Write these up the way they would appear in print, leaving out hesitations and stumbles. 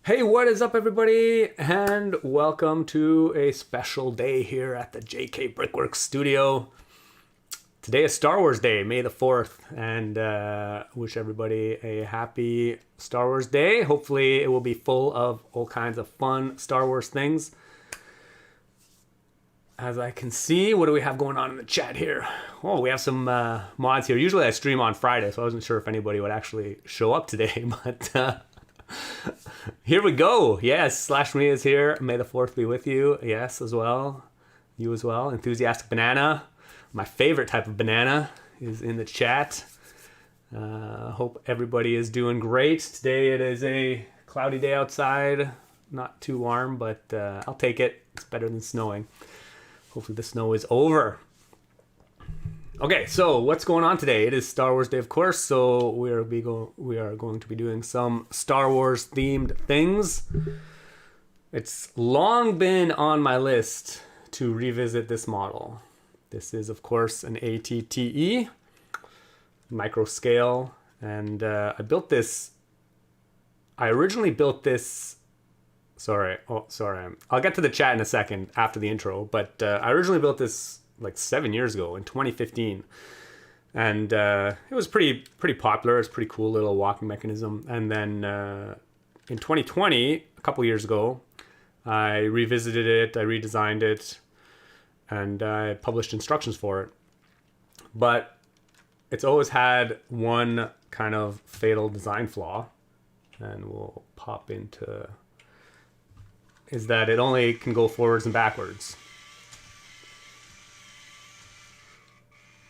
Hey, what is up, everybody? And welcome to a special day here at the JK Brickworks studio. Today is Star Wars Day, May the 4th, and wish everybody a happy Star Wars Day. Hopefully it will be full of all kinds of fun Star Wars things. As I can see, what do we have going on in the chat here? Oh, we have some mods here. Usually I stream on Friday, so I wasn't sure if anybody would actually show up today, but here we go. Yes, Slash Me is here. May the 4th be with you. Yes, as well. You as well. Enthusiastic Banana. My favorite type of banana is in the chat. Hope everybody is doing great. Today it is a cloudy day outside. Not too warm, but I'll take it. It's better than snowing. Hopefully the snow is over. Okay, so what's going on today? It is Star Wars Day, of course, so we are going to be doing some Star Wars themed things. It's long been on my list to revisit this model. This is, of course, an ATTE, micro scale, and I originally built this. Sorry, I'll get to the chat in a second after the intro, but I originally built this like 7 years ago in 2015, and it was pretty popular. It's a pretty cool little walking mechanism. And then in 2020, a couple years ago, I revisited it, I redesigned it, and I published instructions for it. But it's always had one kind of fatal design flaw, and we'll pop into, is that it only can go forwards and backwards.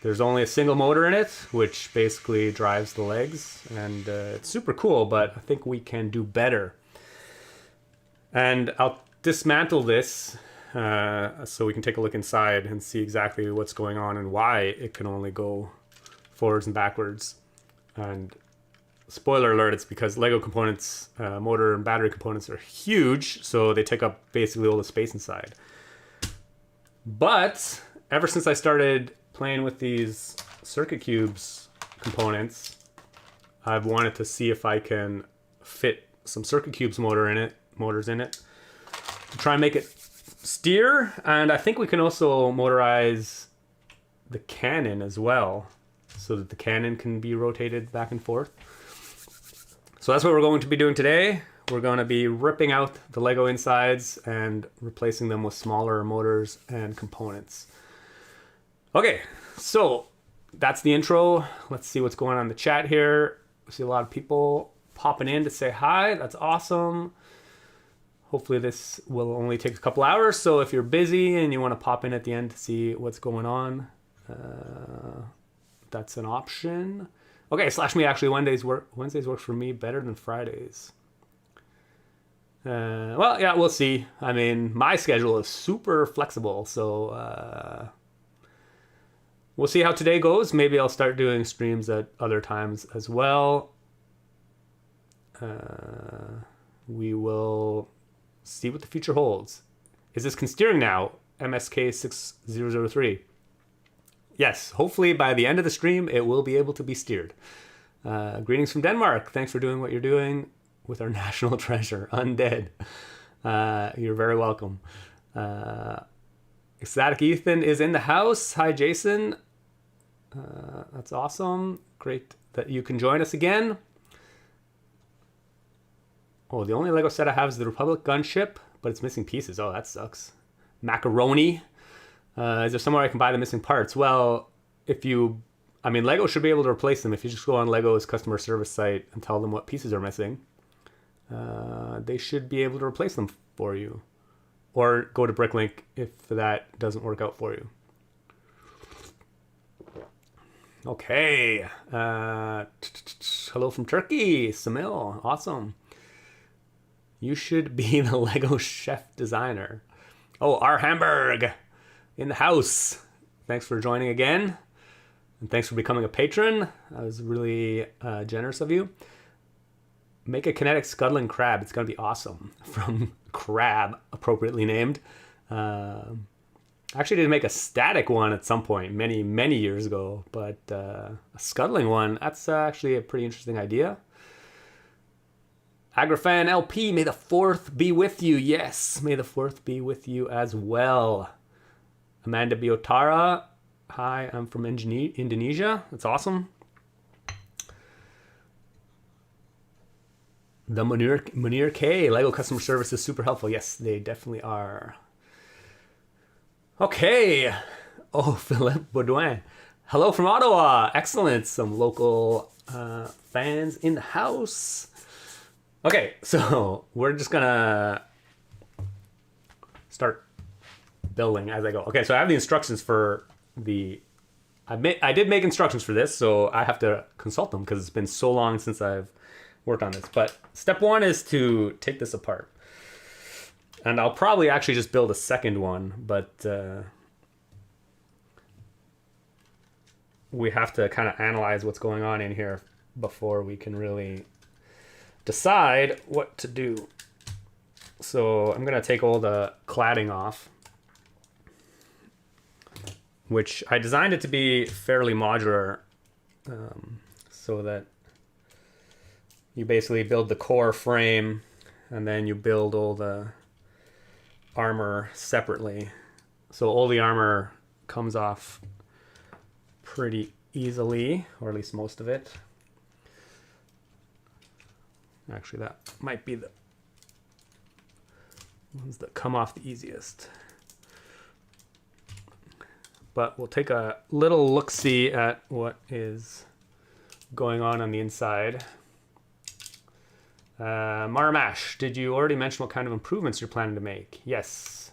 There's only a single motor in it, which basically drives the legs, and it's super cool, but I think we can do better. And I'll dismantle this so we can take a look inside and see exactly what's going on and why it can only go forwards and backwards. And spoiler alert, it's because Lego components, motor and battery components, are huge, so they take up basically all the space inside. But ever since I started playing with these circuit cubes components, I've wanted to see if I can fit some circuit cubes motors in it to try and make it steer. And I think we can also motorize the cannon as well, so that the cannon can be rotated back and forth. So that's what we're going to be doing today. We're going to be ripping out the Lego insides and replacing them with smaller motors and components. Okay, so that's the intro. Let's see what's going on in the chat here. I see a lot of people popping in to say hi. That's awesome. Hopefully this will only take a couple hours, so if you're busy and you want to pop in at the end to see what's going on, that's an option. Okay, Slash Me, actually Wednesdays works for me better than Fridays. Well, yeah, we'll see. I mean, my schedule is super flexible, so we'll see how today goes. Maybe I'll start doing streams at other times as well. We will see what the future holds. Is this steering now? MSK6003. Yes, hopefully by the end of the stream, it will be able to be steered. Greetings from Denmark. Thanks for doing what you're doing with our national treasure, Undead. You're very welcome. Ecstatic Ethan is in the house. Hi, Jason. That's awesome. Great that you can join us again. Oh, the only Lego set I have is the Republic gunship, but it's missing pieces. Oh, that sucks. Macaroni. Is there somewhere I can buy the missing parts? Well, Lego should be able to replace them. If you just go on Lego's customer service site and tell them what pieces are missing, they should be able to replace them for you. Or go to Bricklink if that doesn't work out for you. Okay. Hello from Turkey, Samil. Awesome. You should be the Lego chef designer. Oh, R. Hamburg in the house. Thanks for joining again. And thanks for becoming a patron. That was really generous of you. Make a kinetic scuttling crab. It's going to be awesome. From Crab, appropriately named. Actually did make a static one at some point, many years ago. But a scuttling one, that's actually a pretty interesting idea. Agrafan LP, may the 4th be with you. Yes, may the 4th be with you as well. Amanda Biotara, hi, I'm from Indonesia. That's awesome. The Munir K, Lego customer service is super helpful. Yes, they definitely are. Okay. Oh, Philippe Baudouin. Hello from Ottawa. Excellent. Some local fans in the house. Okay, so we're just gonna start building as I go. Okay, so I have the instructions for the... I did make instructions for this, so I have to consult them because it's been so long since I've worked on this. But step 1 is to take this apart. And I'll probably actually just build a second one, but we have to kind of analyze what's going on in here before we can really decide what to do. So I'm going to take all the cladding off, which I designed it to be fairly modular, so that you basically build the core frame and then you build all the armor separately. So all the armor comes off pretty easily, or at least most of it. Actually, that might be the ones that come off the easiest. But we'll take a little look-see at what is going on the inside. Maramash, did you already mention what kind of improvements you're planning to make? Yes.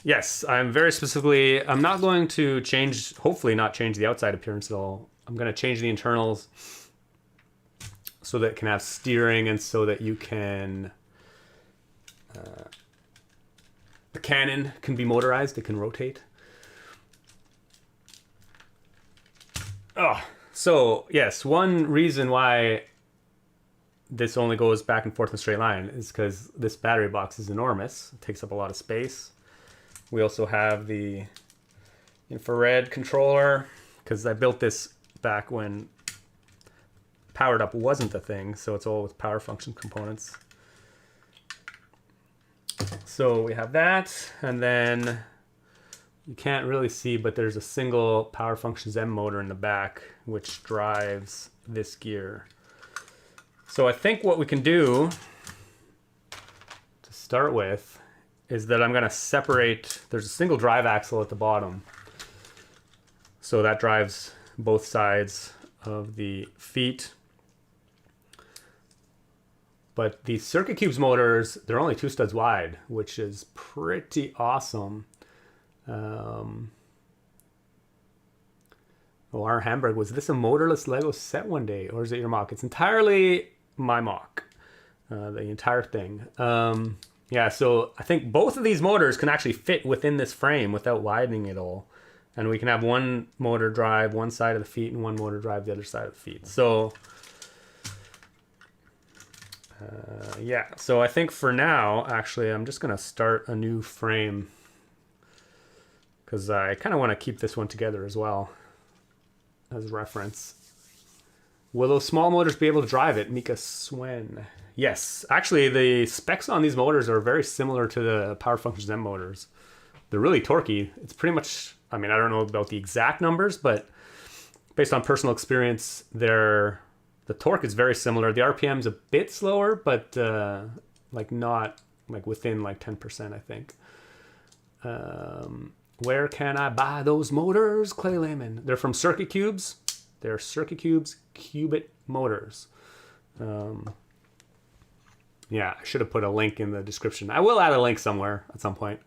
Yes, I'm very specifically, I'm not going to change, hopefully not change the outside appearance at all. I'm going to change the internals so that it can have steering and so that you can, the cannon can be motorized, it can rotate. Oh, so yes, one reason why this only goes back and forth in a straight line is because this battery box is enormous. It takes up a lot of space. We also have the infrared controller, because I built this back when powered up wasn't a thing, so it's all with power function components. So we have that, and then you can't really see, but there's a single power functions M motor in the back, which drives this gear. So I think what we can do to start with is that I'm going to separate, there's a single drive axle at the bottom. So that drives both sides of the feet. But the Circuit Cubes motors, they're only 2 studs wide, which is pretty awesome. Oh, our Hamburg, was this a motorless Lego set one day, or is it your mock? It's entirely my mock, the entire thing. Yeah, so I think both of these motors can actually fit within this frame without widening it all. And we can have one motor drive one side of the feet and one motor drive the other side of the feet. So, yeah, so I think for now, actually, I'm just going to start a new frame because I kind of want to keep this one together as well as reference. Will those small motors be able to drive it? Mika Swen. Yes, actually the specs on these motors are very similar to the Power Functions M motors. They're really torquey. It's pretty much, I mean, I don't know about the exact numbers, but based on personal experience, the torque is very similar. The RPM's a bit slower, but like not like within like 10%, I think. Where can I buy those motors, Clay Lehman? They're from Circuit Cubes. They're Circuit Cubes Qubit motors. Yeah, I should have put a link in the description. I will add a link somewhere at some point.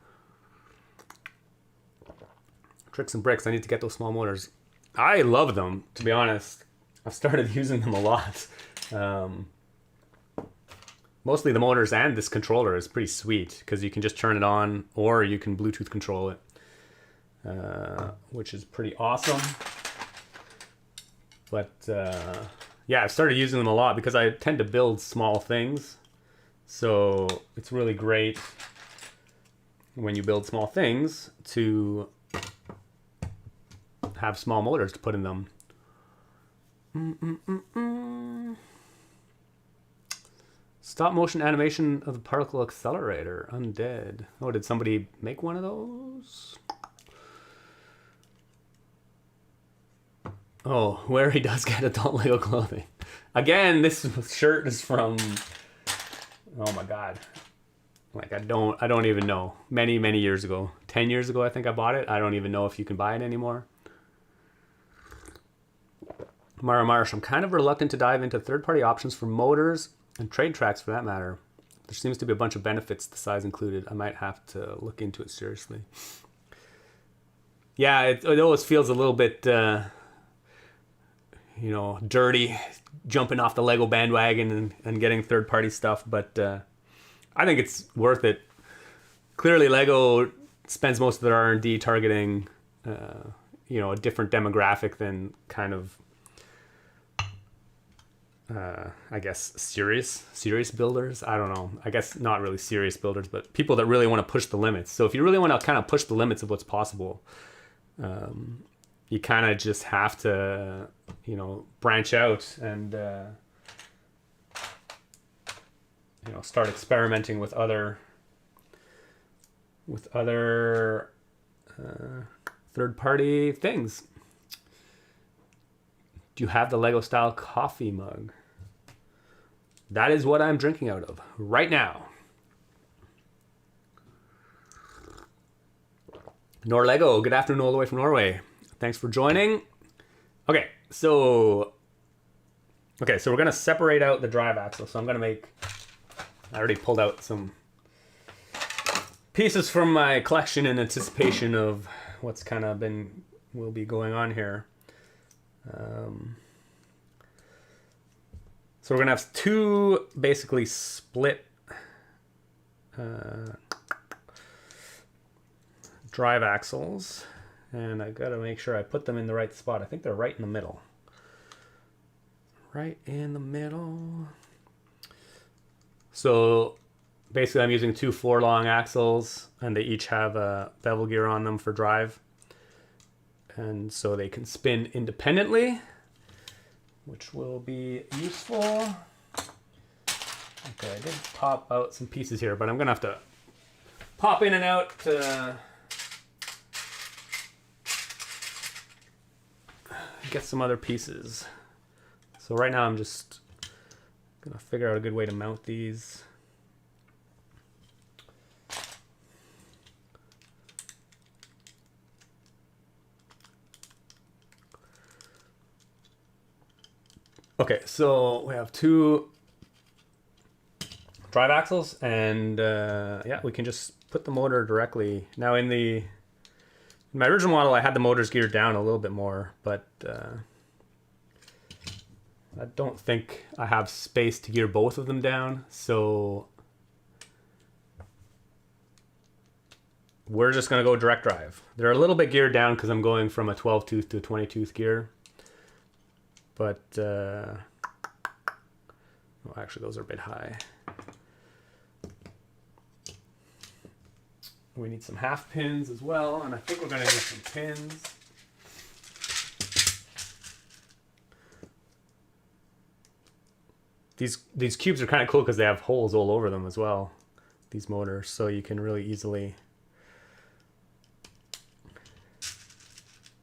Tricks and Bricks, I need to get those small motors. I love them, to be honest. I've started using them a lot. Mostly the motors and this controller is pretty sweet because you can just turn it on or you can Bluetooth control it, which is pretty awesome. But yeah, I've started using them a lot because I tend to build small things. So it's really great when you build small things to have small motors to put in them. Stop motion animation of the particle accelerator. Undead. Oh, did somebody make one of those? Oh, where he does get adult Lego clothing. Again, this shirt is from, oh my God. Like I don't even know. Many years ago. 10 years ago I think I bought it. I don't even know if you can buy it anymore. Mara Marsh, I'm kind of reluctant to dive into third-party options for motors and trade tracks for that matter. There seems to be a bunch of benefits, the size included. I might have to look into it seriously. Yeah, it always feels a little bit, you know, dirty jumping off the Lego bandwagon and getting third-party stuff, but I think it's worth it. Clearly, Lego spends most of their R&D targeting, you know, a different demographic than kind of, I guess, serious builders. I don't know. I guess not really serious builders, but people that really want to push the limits. So if you really want to kind of push the limits of what's possible, you kind of just have to, you know, branch out and, you know, start experimenting with other third-party things. Do you have the Lego style coffee mug? That is what I'm drinking out of right now. Norlego, good afternoon all the way from Norway. Thanks for joining. Okay, so we're gonna separate out the drive axle. So I'm gonna make, I already pulled out some pieces from my collection in anticipation of what's kind of will be going on here. So we're gonna have two basically split drive axles, and I gotta make sure I put them in the right spot. I think they're right in the middle. Right in the middle. So basically I'm using 2 4-long axles, and they each have a bevel gear on them for drive. And so they can spin independently, which will be useful. Okay, I did pop out some pieces here, but I'm gonna have to pop in and out to get some other pieces. So right now I'm just gonna figure out a good way to mount these. Okay, so we have 2 drive axles, and yeah, we can just put the motor directly. Now in my original model, I had the motors geared down a little bit more, but I don't think I have space to gear both of them down, so we're just gonna go direct drive. They're a little bit geared down because I'm going from a 12-tooth to a 20-tooth gear. But, well, actually, those are a bit high. We need some half pins as well, and I think we're going to need some pins. These cubes are kind of cool because they have holes all over them as well, these motors, so you can really easily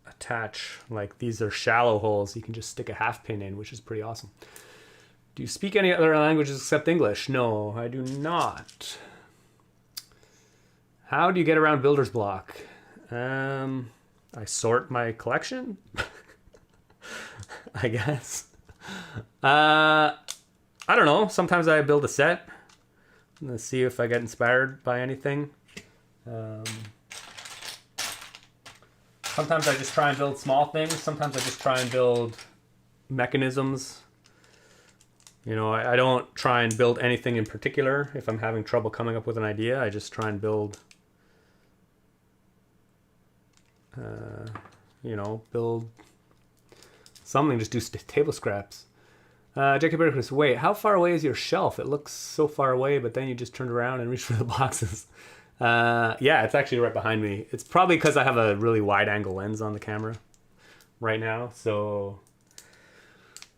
attach, like these are shallow holes, you can just stick a half pin in, which is pretty awesome. Do you speak any other languages except English? No, I do not. How do you get around builder's block? I sort my collection, I guess. I don't know, sometimes I build a set. Let's see if I get inspired by anything. Sometimes I just try and build small things. Sometimes I just try and build mechanisms. You know, I don't try and build anything in particular. If I'm having trouble coming up with an idea, I just try and build, you know, build something, just do table scraps. Jackie Burkus, wait, how far away is your shelf? It looks so far away, but then you just turned around and reached for the boxes. Yeah, it's actually right behind me. It's probably because I have a really wide angle lens on the camera right now. So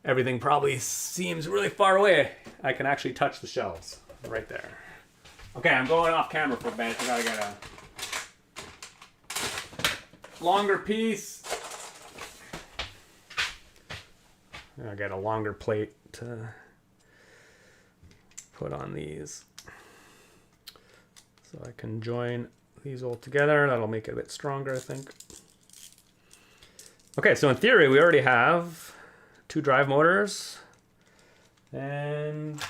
everything probably seems really far away, I can actually touch the shelves right there. Okay, I'm going off camera for a bit. I gotta get a longer piece. I got a longer plate to put on these. So I can join these all together. That'll make it a bit stronger, I think. Okay, so in theory, we already have 2 drive motors. And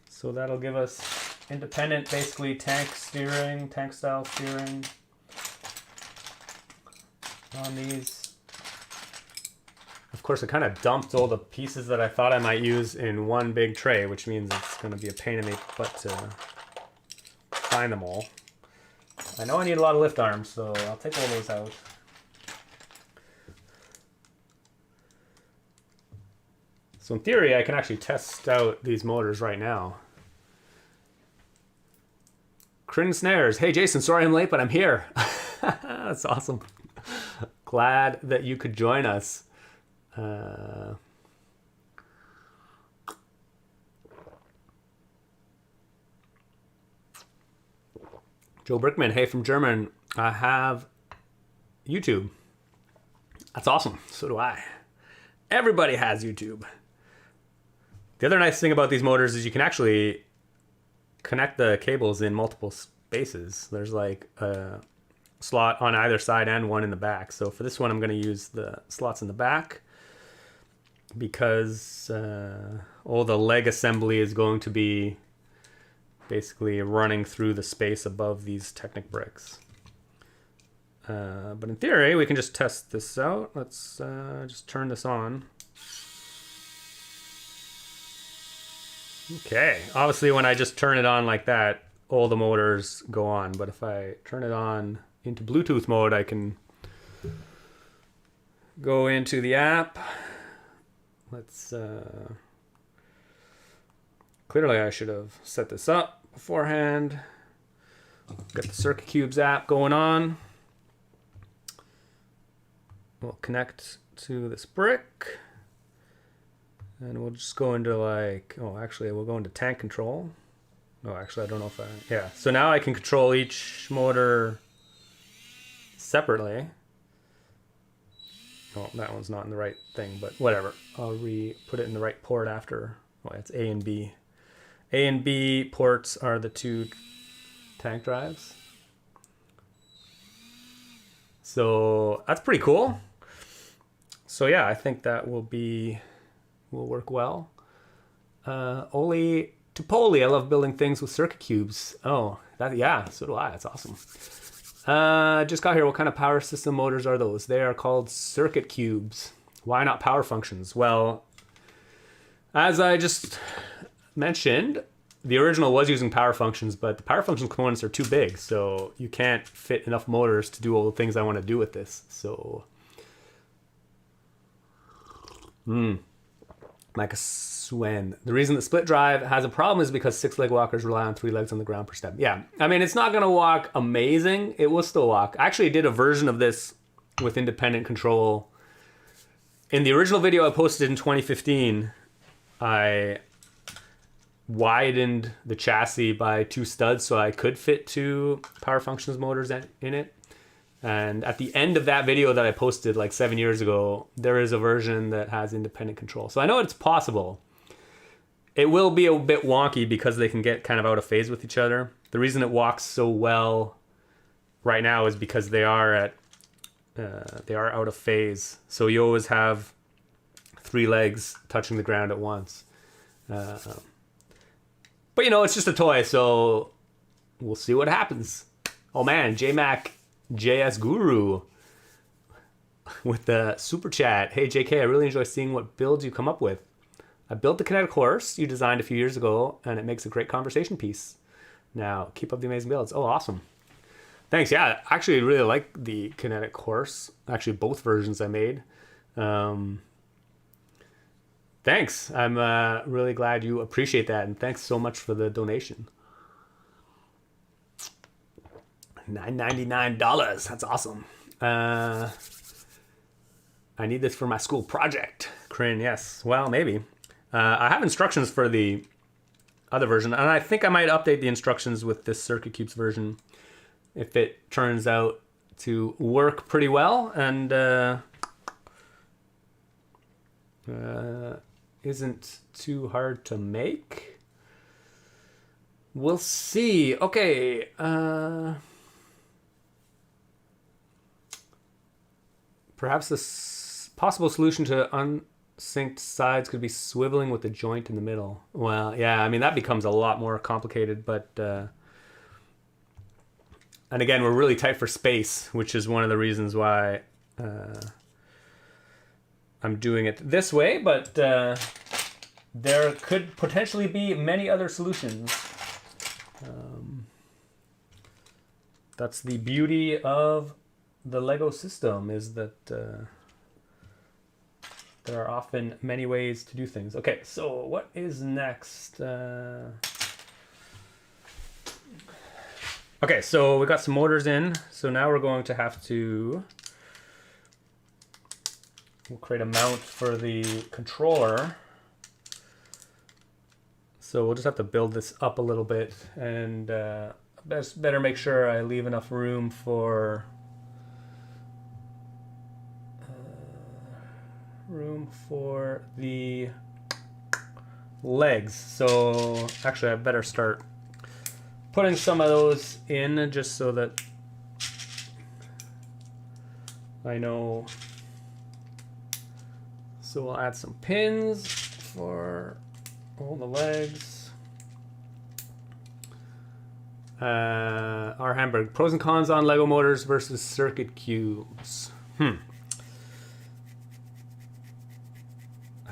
so that'll give us independent, basically tank style steering on these. Of course, I kind of dumped all the pieces that I thought I might use in one big tray, which means it's going to be a pain in the butt to find them all. I know I need a lot of lift arms, so I'll take all those out. So in theory, I can actually test out these motors right now. Crin Snares. Hey, Jason, sorry I'm late, but I'm here. That's awesome. Glad that you could join us. Joe Brickman, hey from German, I have YouTube. That's awesome. So do I. Everybody has YouTube. The other nice thing about these motors is you can actually connect the cables in multiple spaces. There's like a slot on either side and one in the back. So for this one, I'm going to use the slots in the back because all the leg assembly is going to be basically running through the space above these Technic bricks. But in theory, we can just test this out. Let's just turn this on. Okay, obviously when I just turn it on like that, all the motors go on. But if I turn it on into Bluetooth mode, I can go into the app. Let's, clearly I should have set this up beforehand. Got the Circuit Cubes app going on. We'll connect to this brick. And we'll just go into like, oh, actually we'll go into tank control. Oh, actually I don't know if yeah. So now I can control each motor separately. Oh, that one's not in the right thing, but whatever. I'll put it in the right port after. Oh, it's A and B. A and B ports are the 2 tank drives. So that's pretty cool. So yeah, I think that will work well. Oli Tupoli, I love building things with circuit cubes. Oh, yeah, so do I. That's awesome. Just got here. What kind of power system motors are those? They are called circuit cubes. Why not power functions? Well, as I just mentioned, the original was using power functions, but the power function components are too big, so you can't fit enough motors to do all the things I want to do with this. So, like a Swen. The reason the split drive has a problem is because 6-leg walkers rely on 3 legs on the ground per step. Yeah, I mean, it's not going to walk amazing. It will still walk. I actually did a version of this with independent control. In the original video I posted in 2015, I widened the chassis by 2 studs so I could fit 2 power functions motors in it. And at the end of that video that I posted like 7 years ago, there is a version that has independent control. So I know it's possible. It will be a bit wonky because they can get kind of out of phase with each other. The reason it walks so well right now is because they are out of phase. So you always have 3 legs touching the ground at once. But you know, it's just a toy, so we'll see what happens. Oh man, JMac JS Guru with the super chat. Hey JK, I really enjoy seeing what builds you come up with. I built the kinetic horse you designed a few years ago, and it makes a great conversation piece. Now, keep up the amazing builds. Oh, awesome. Thanks. Yeah, I actually really like the kinetic horse. Actually, both versions I made. Thanks. I'm really glad you appreciate that, and thanks so much for the donation. $9.99. That's awesome. I I need this for my school project. Crin, yes. Well, maybe. I have instructions for the other version, and I think I might update the instructions with this Circuit Cubes version if it turns out to work pretty well and isn't too hard to make. We'll see. Okay. Perhaps the possible solution to unsynced sides could be swiveling with the joint in the middle. Well, yeah, I mean, that becomes a lot more complicated, but... and again, we're really tight for space, which is one of the reasons why I'm doing it this way, but there could potentially be many other solutions. That's the beauty of the Lego system, is that there are often many ways to do things. Okay, so what is next? Okay, so we got some motors in. So now we're going to have to we'll create a mount for the controller. So we'll just have to build this up a little bit, and better make sure I leave enough room for the legs. So actually I better start putting some of those in just so that I know. So we'll add some pins for all the legs. Our Hamburg, pros and cons on Lego motors versus circuit cubes.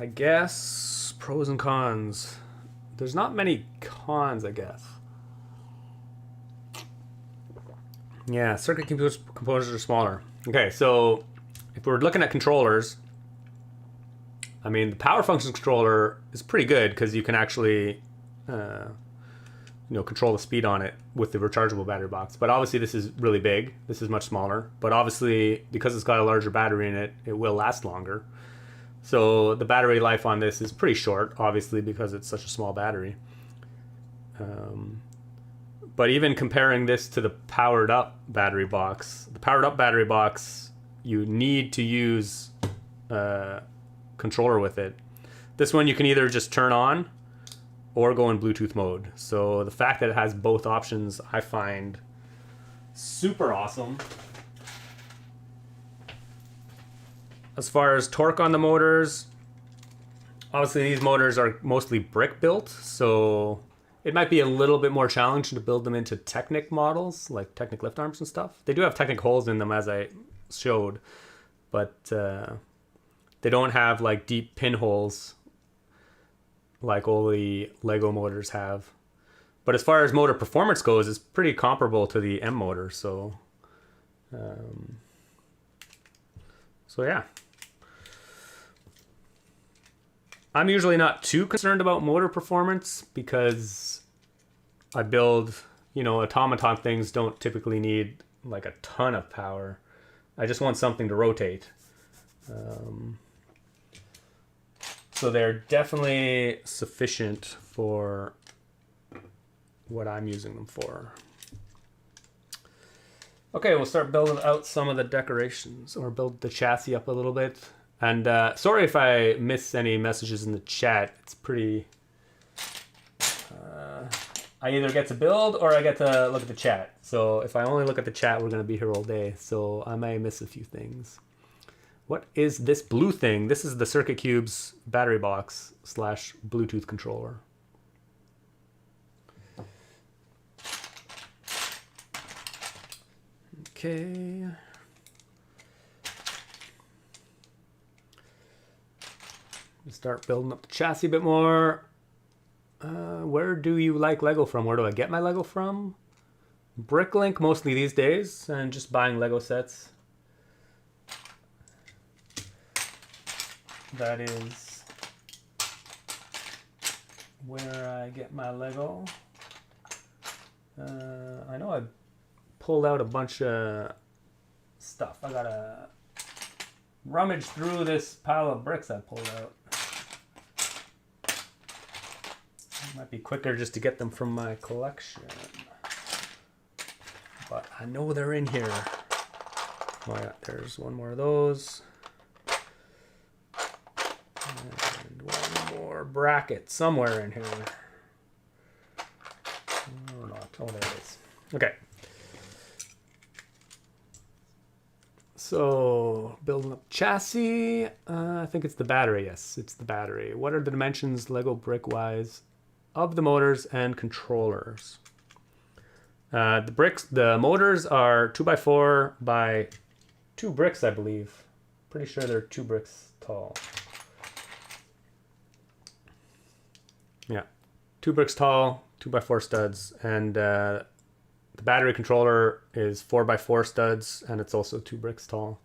I guess pros and cons. There's not many cons, I guess. Yeah, circuit components are smaller. Okay, so if we're looking at controllers, I mean, the power functions controller is pretty good because you can actually, control the speed on it with the rechargeable battery box. But obviously, this is really big. This is much smaller. But obviously, because it's got a larger battery in it, it will last longer. So the battery life on this is pretty short, obviously, because it's such a small battery. But even comparing this to the powered up battery box, you need to use a controller with it. This one you can either just turn on or go in Bluetooth mode. So the fact that it has both options, I find super awesome. As far as torque on the motors, obviously these motors are mostly brick built, so it might be a little bit more challenging to build them into Technic models, like Technic lift arms and stuff. They do have Technic holes in them, as I showed, but they don't have like deep pinholes like all the Lego motors have. But as far as motor performance goes, it's pretty comparable to the M motor. So yeah. I'm usually not too concerned about motor performance because I build, automaton things don't typically need like a ton of power. I just want something to rotate. So they're definitely sufficient for what I'm using them for. Okay, we'll start building out some of the decorations, or build the chassis up a little bit. And sorry if I miss any messages in the chat. It's pretty... I either get to build or I get to look at the chat. So if I only look at the chat, we're going to be here all day. So I may miss a few things. What is this blue thing? This is the Circuit Cubes battery box / Bluetooth controller. Okay. Start building up the chassis a bit more. Where do you like Lego from? Where do I get my Lego from? Bricklink mostly these days, and just buying Lego sets. That is where I get my Lego. I know I pulled out a bunch of stuff. I got a rummage through this pile of bricks I pulled out. It might be quicker just to get them from my collection. But I know they're in here. Oh yeah, there's one more of those. And one more bracket somewhere in here. Oh, not. Oh, there it is. Okay. So, building up chassis. I think it's the battery. Yes, it's the battery. What are the dimensions, Lego brick-wise, of the motors and controllers? The motors are 2x4 by 2 bricks, I believe. Pretty sure they're 2 bricks tall. Yeah, 2 bricks tall, 2x4 studs, and the battery controller is 4x4 studs, and it's also 2 bricks tall.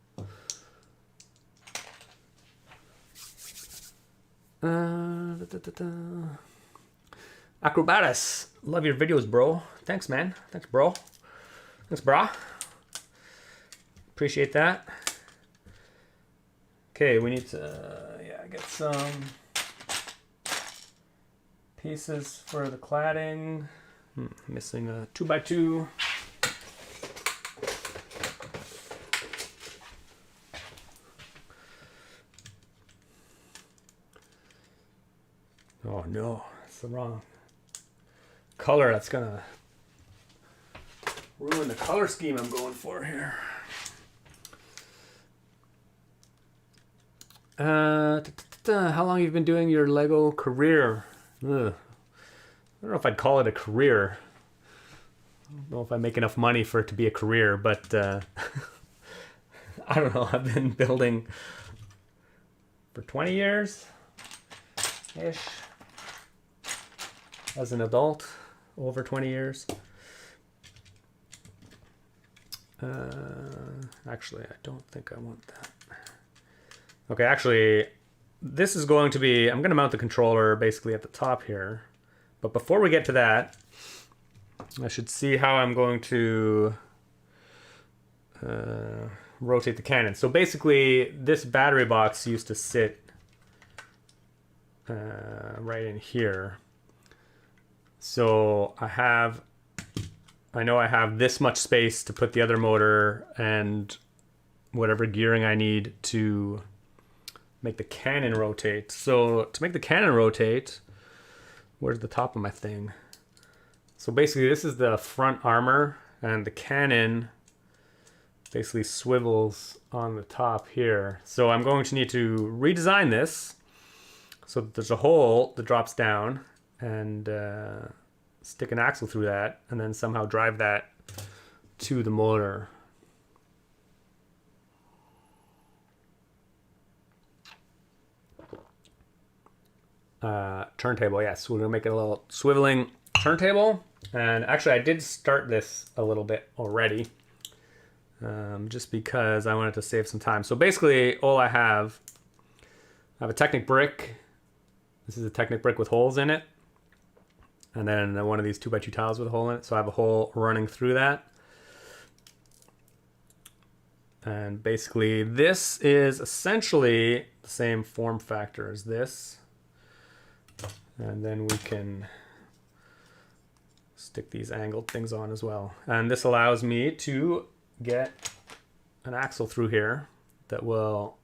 Acrobatus, love your videos, bro. Thanks, man. Thanks, bro. Thanks, Brah. Appreciate that. Okay, we need to get some pieces for the cladding. Missing a 2x2. Oh no, that's the wrong color. That's gonna ruin the color scheme I'm going for here. How long have you been doing your Lego career? Ugh. I don't know if I'd call it a career. I don't know if I make enough money for it to be a career, but I don't know. I've been building for 20 years-ish. As an adult, over 20 years. Actually, I don't think I want that. Okay, actually, this is going to be... I'm going to mount the controller basically at the top here. But before we get to that, I should see how I'm going to rotate the cannon. So basically, this battery box used to sit right in here. So I know I have this much space to put the other motor and whatever gearing I need to make the cannon rotate. So to make the cannon rotate, where's the top of my thing? So basically this is the front armor, and the cannon basically swivels on the top here. So I'm going to need to redesign this so that there's a hole that drops down, and stick an axle through that, and then somehow drive that to the motor. Turntable, yes. We're gonna make it a little swiveling turntable. And actually I did start this a little bit already, just because I wanted to save some time. So basically all I have a Technic brick. This is a Technic brick with holes in it. And then one of these 2x2 tiles with a hole in it. So I have a hole running through that. And basically this is essentially the same form factor as this. And then we can stick these angled things on as well. And this allows me to get an axle through here that will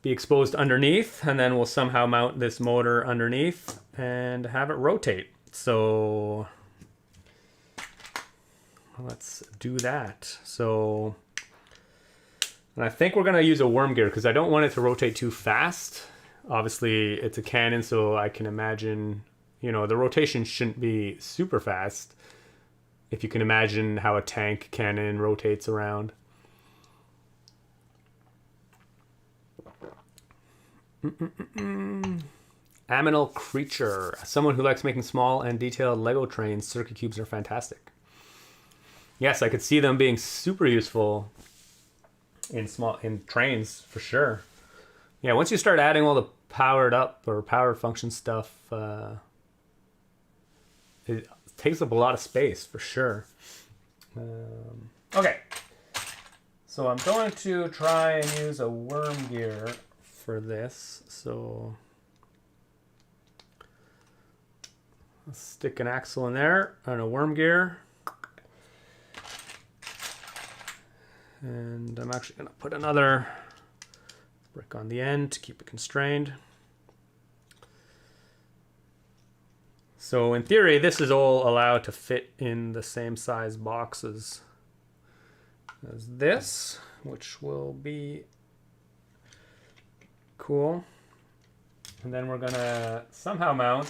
be exposed underneath, and then we'll somehow mount this motor underneath and have it rotate. So let's do that. So, and I think we're gonna use a worm gear because I don't want it to rotate too fast. Obviously it's a cannon, so I can imagine, you know, the rotation shouldn't be super fast. If you can imagine how a tank cannon rotates around. Aminal Creature. Someone who likes making small and detailed Lego trains, circuit cubes are fantastic. Yes, I could see them being super useful in trains for sure. Yeah, once you start adding all the powered up or power function stuff, it takes up a lot of space for sure. Okay, So I'm going to try and use a worm gear for this. So let's stick an axle in there and a worm gear. And I'm actually going to put another brick on the end to keep it constrained. So in theory, this is all allowed to fit in the same size boxes as this, which will be cool. And then we're gonna somehow mount,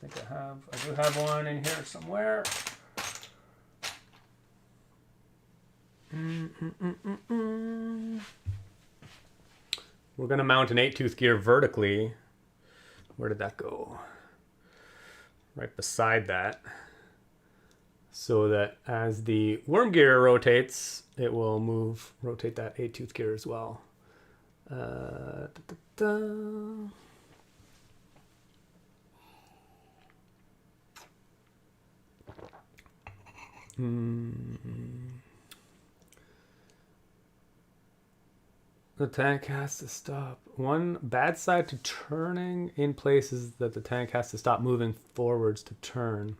I do have one in here somewhere. We're gonna mount an 8-tooth gear vertically. Where did that go? Right beside that, so that as the worm gear rotates, it will rotate that 8-tooth gear as well. The tank has to stop. One bad side to turning in places that the tank has to stop moving forwards to turn.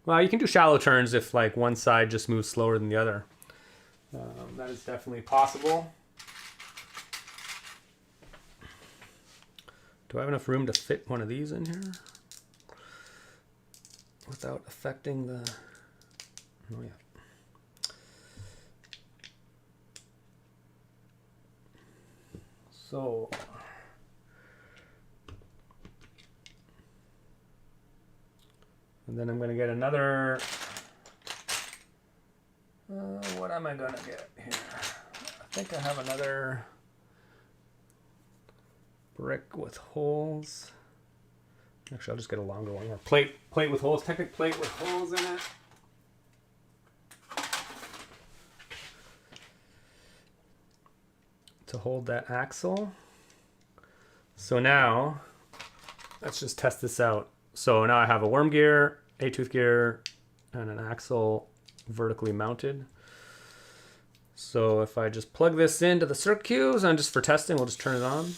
Well, you can do shallow turns if like one side just moves slower than the other. That is definitely possible. Do I have enough room to fit one of these in here without affecting the... Oh yeah. So and then I'm going to get another, what am I going to get here? I think I have another brick with holes. Actually, I'll just get a longer one. Or plate with holes, technic plate with holes in it. To hold that axle. So now, let's just test this out. So now I have a worm gear, 8-tooth gear, and an axle vertically mounted. So if I just plug this into the circuit cubes, and just for testing, we'll just turn it on.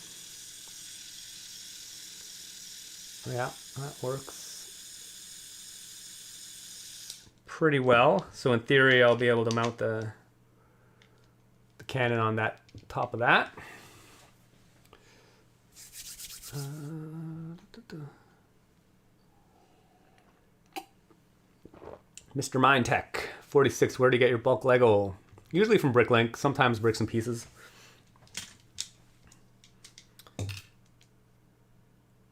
Yeah, that works pretty well. So in theory, I'll be able to mount the canon on that top of that. Mr. Mindtech 46, where do you get your bulk Lego? Usually from Bricklink, sometimes Bricks and Pieces.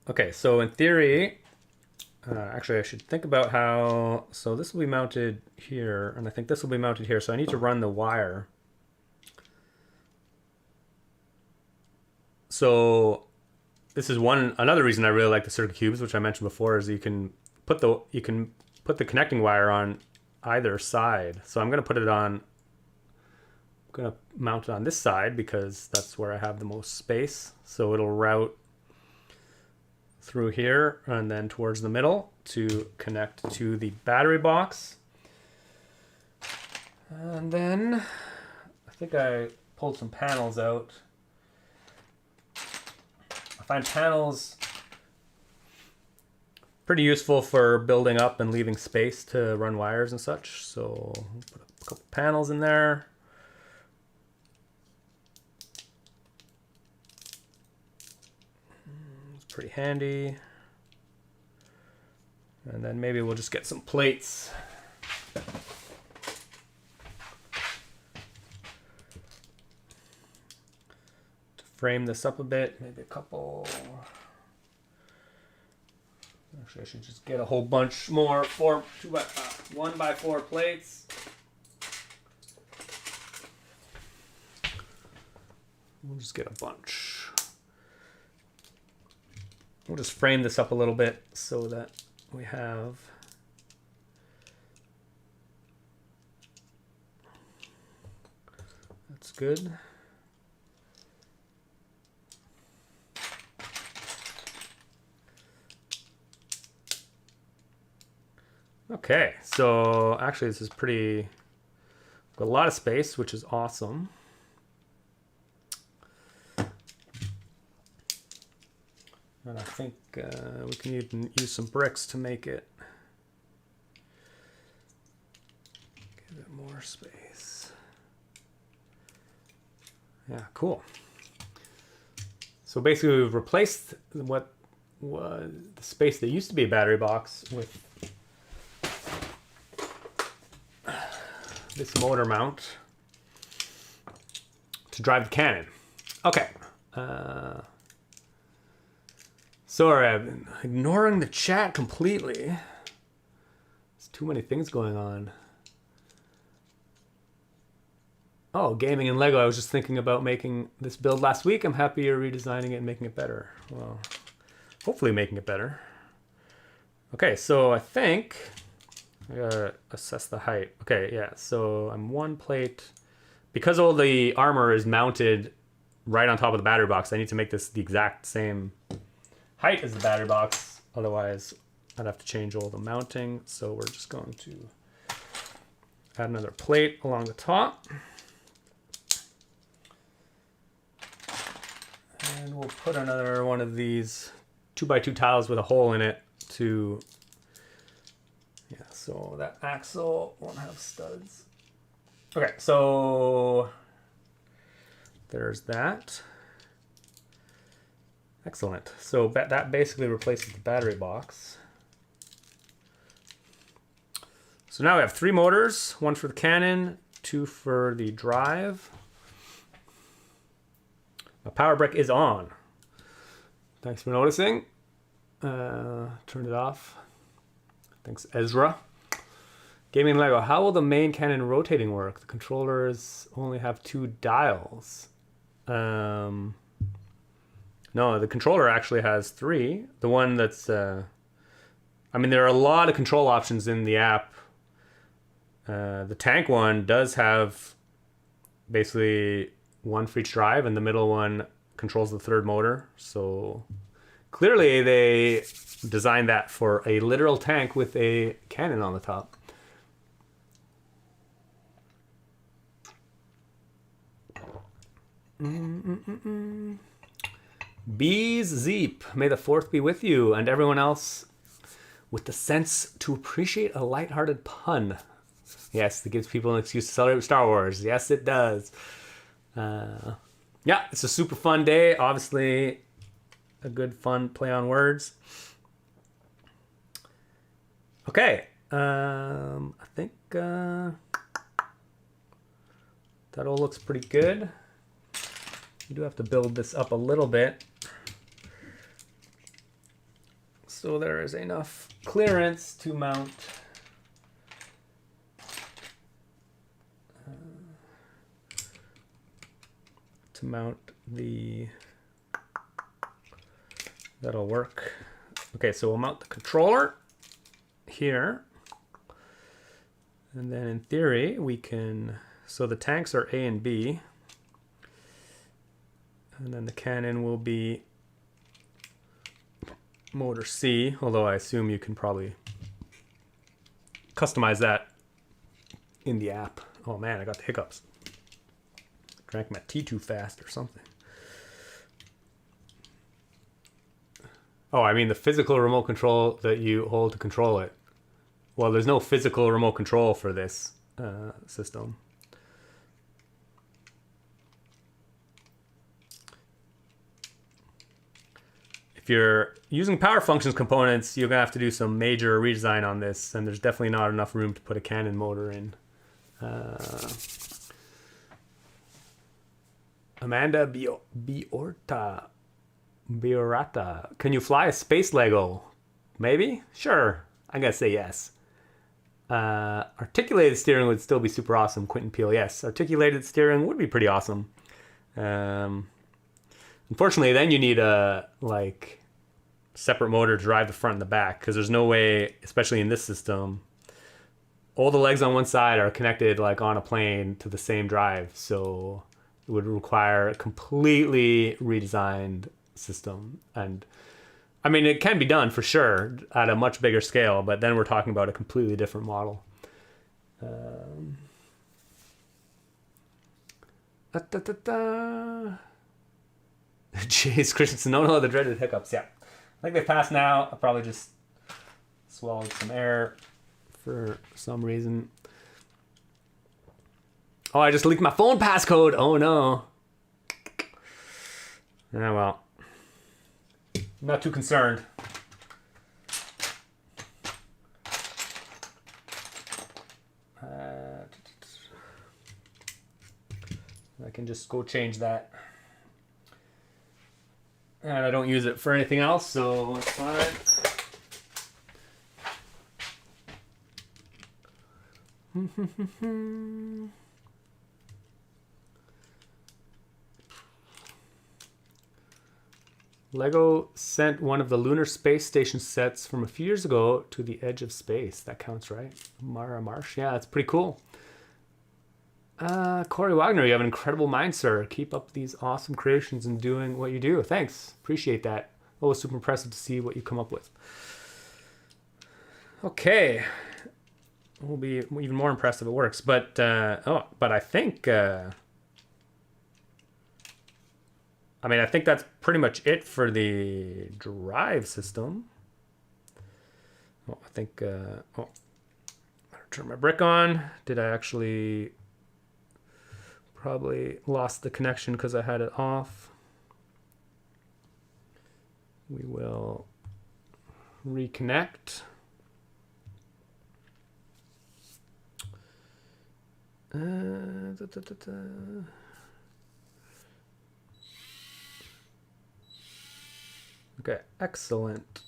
Okay, so in theory, actually I should think about how, so this will be mounted here, and I think this will be mounted here, so I need to run the wire. So this is another reason I really like the circuit cubes, which I mentioned before, is you can put the connecting wire on either side. So I'm going to mount it on this side because that's where I have the most space. So it'll route through here and then towards the middle to connect to the battery box. And then I think I pulled some panels out. I find panels pretty useful for building up and leaving space to run wires and such. So put a couple panels in there. It's pretty handy. And then maybe we'll just get some plates. Frame this up a bit, maybe a couple. Actually, I should just get a whole bunch more 1x4 plates. We'll just get a bunch. We'll just frame this up a little bit so that we have that's good. Okay, so actually this is a lot of space, which is awesome. And I think we can even use some bricks to make it. Give it more space. Yeah, cool. So basically we've replaced what was the space that used to be a battery box with this motor mount to drive the cannon. Okay. Sorry, I've been ignoring the chat completely. There's too many things going on. Oh, gaming and Lego. I was just thinking about making this build last week. I'm happy you're redesigning it and making it better. Well, hopefully making it better. Okay, so I think I gotta assess the height. Okay, yeah, so I'm one plate. Because all the armor is mounted right on top of the battery box, I need to make this the exact same height as the battery box. Otherwise, I'd have to change all the mounting. So we're just going to add another plate along the top. And we'll put another one of these 2x2 tiles with a hole in it to, yeah, so that axle won't have studs. Okay, so there's that. Excellent. So that basically replaces the battery box. So now we have 3 motors, 1 for the cannon, 2 for the drive. My power brick is on. Thanks for noticing. Turn it off. Thanks, Ezra. Gaming Lego. How will the main cannon rotating work? The controllers only have 2 dials. No, the controller actually has 3. The one that's... I mean, there are a lot of control options in the app. The tank one does have basically 1 for each drive, and the middle one controls the 3rd motor. So clearly they designed that for a literal tank with a cannon on the top. Bees Zeep, may the 4th be with you and everyone else with the sense to appreciate a lighthearted pun. Yes, that gives people an excuse to celebrate Star Wars. Yes, it does. Yeah, it's a super fun day. Obviously, a good fun play on words. Okay, I think that all looks pretty good. You do have to build this up a little bit so there is enough clearance to mount the, that'll work. Okay, so we'll mount the controller here. And then in theory, we can, so the tanks are A and B. And then the cannon will be motor C, although I assume you can probably customize that in the app. Oh man, I got the hiccups. Drank my tea too fast or something. Oh, I mean the physical remote control that you hold to control it. Well, there's no physical remote control for this system. If you're using power functions components, you're gonna have to do some major redesign on this, and there's definitely not enough room to put a cannon motor in. Amanda Biorata, can you fly a space Lego? Maybe? Sure. I'm gonna say yes. Articulated steering would still be super awesome. Quentin Peel, yes. Articulated steering would be pretty awesome. Unfortunately, then you need a separate motor to drive the front and the back, because there's no way, especially in this system, all the legs on one side are connected like on a plane to the same drive. So it would require a completely redesigned system. And I mean, it can be done for sure at a much bigger scale, but then we're talking about a completely different model. Chase Christensen, no, the dreaded hiccups, yeah. think they passed now. I probably just swallowed some air for some reason. Oh, I just leaked my phone passcode. Oh no. Yeah, well. I'm not too concerned. I can just go change that. And I don't use it for anything else, so it's fine. Lego sent one of the lunar space station sets from a few years ago to the edge of space. That counts, right? Mara Marsh. Yeah, that's pretty cool. Corey Wagner, you have an incredible mind, sir. Keep up these awesome creations and doing what you do. Thanks. Appreciate that. Always super impressive to see what you come up with. Okay. Will be even more impressed if it works. But I think I think that's pretty much it for the drive system. Oh, I think better turn my brick on. Did I actually probably lost the connection because I had it off. We will reconnect. Okay, excellent.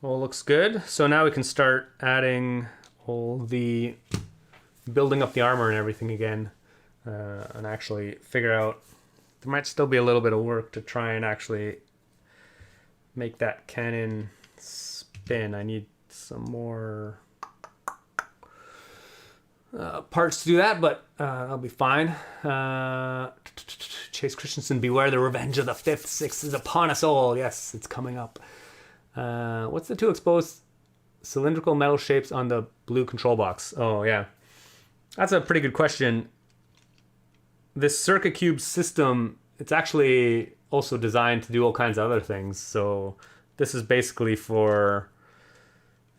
All looks good. So now we can start adding all the building up the armor and everything again, and actually figure out. There might still be a little bit of work to try and actually make that cannon spin. I need some more parts to do that, but I'll be fine. Chase Christensen, beware the revenge of the 5th, 6th is upon us all. Yes, it's coming up. What's the 2 exposed cylindrical metal shapes on the blue control box? Oh, yeah. That's a pretty good question. This circuit cube system, it's actually also designed to do all kinds of other things. So this is basically for...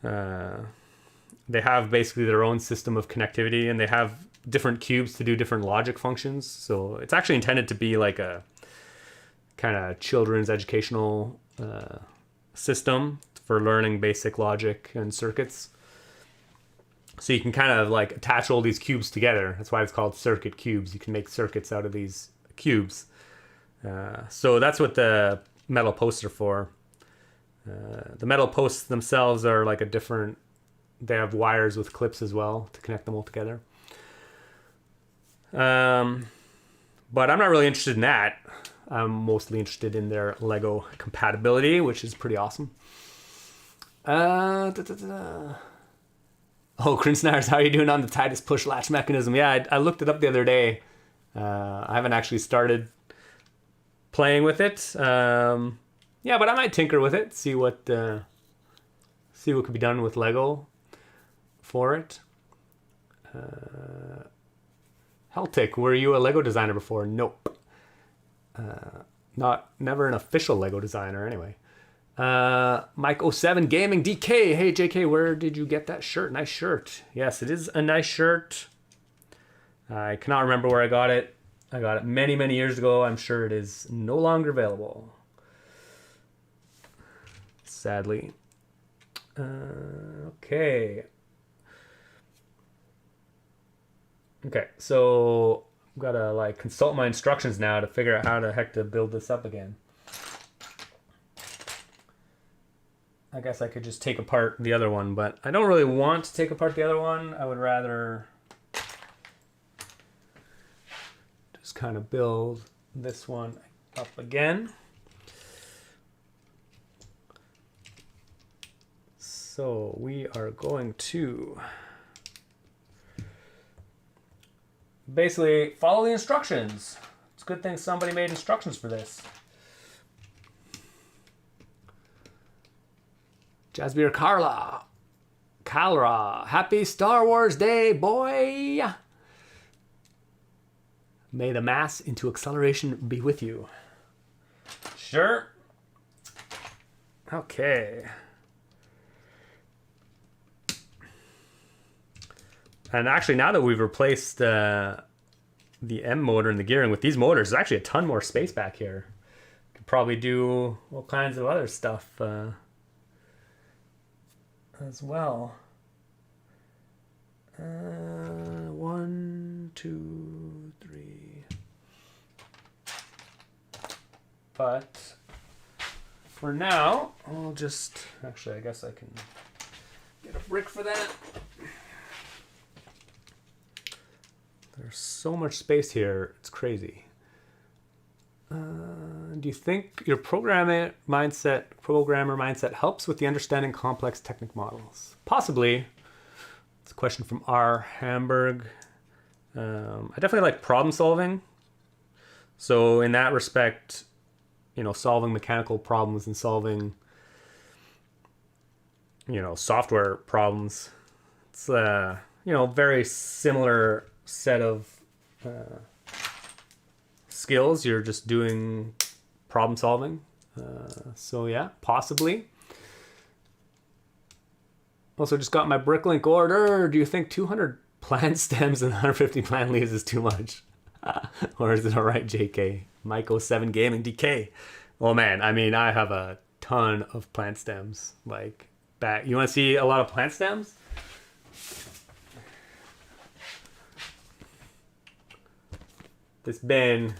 they have basically their own system of connectivity, and they have different cubes to do different logic functions. So it's actually intended to be like a kind of children's educational system for learning basic logic and circuits. So you can kind of like attach all these cubes together. That's why it's called circuit cubes. You can make circuits out of these cubes. So that's what the metal posts are for. The metal posts themselves are like a different... They have wires with clips as well to connect them all together. But I'm not really interested in that. I'm mostly interested in their Lego compatibility, which is pretty awesome. Oh, Crinsnars, how are you doing on the Titus push latch mechanism? Yeah, I looked it up the other day. I haven't actually started playing with it. Yeah, but I might tinker with it, see what could be done with Lego for it. Heltic, were you a Lego designer before? Nope. Never an official Lego designer anyway. Mike07 Gaming DK. Hey JK, where did you get that shirt? Nice shirt. Yes, it is a nice shirt. I cannot remember where I got it. I got it many, many years ago. I'm sure it is no longer available. Sadly. Okay. Okay, so I've got to like consult my instructions now to figure out how the heck to build this up again. I guess I could just take apart the other one, but I don't really want to take apart the other one. I would rather just kind of build this one up again. So we are going to basically follow the instructions. It's a good thing somebody made instructions for this. Jasbir Kalra, happy Star Wars Day, boy! May the mass into acceleration be with you. Sure. Okay. And actually, now that we've replaced the M motor and the gearing with these motors, there's actually a ton more space back here. Could probably do all kinds of other stuff as well. 1, 2, 3. But for now, I'll just... Actually, I guess I can get a brick for that. There's so much space here, it's crazy. Do you think your programmer mindset helps with the understanding complex technical models? Possibly. It's a question from R. Hamburg. I definitely like problem solving. So in that respect, you know, solving mechanical problems and solving, you know, software problems. It's you know, very similar set of skills. You're just doing problem solving. So yeah, possibly. Also just got my Bricklink order. Do you think 200 plant stems and 150 plant leaves is too much? Or is it alright, JK? Mike07 Gaming DK. Oh man, I mean, I have a ton of plant stems. Like, back. You want to see a lot of plant stems? This bin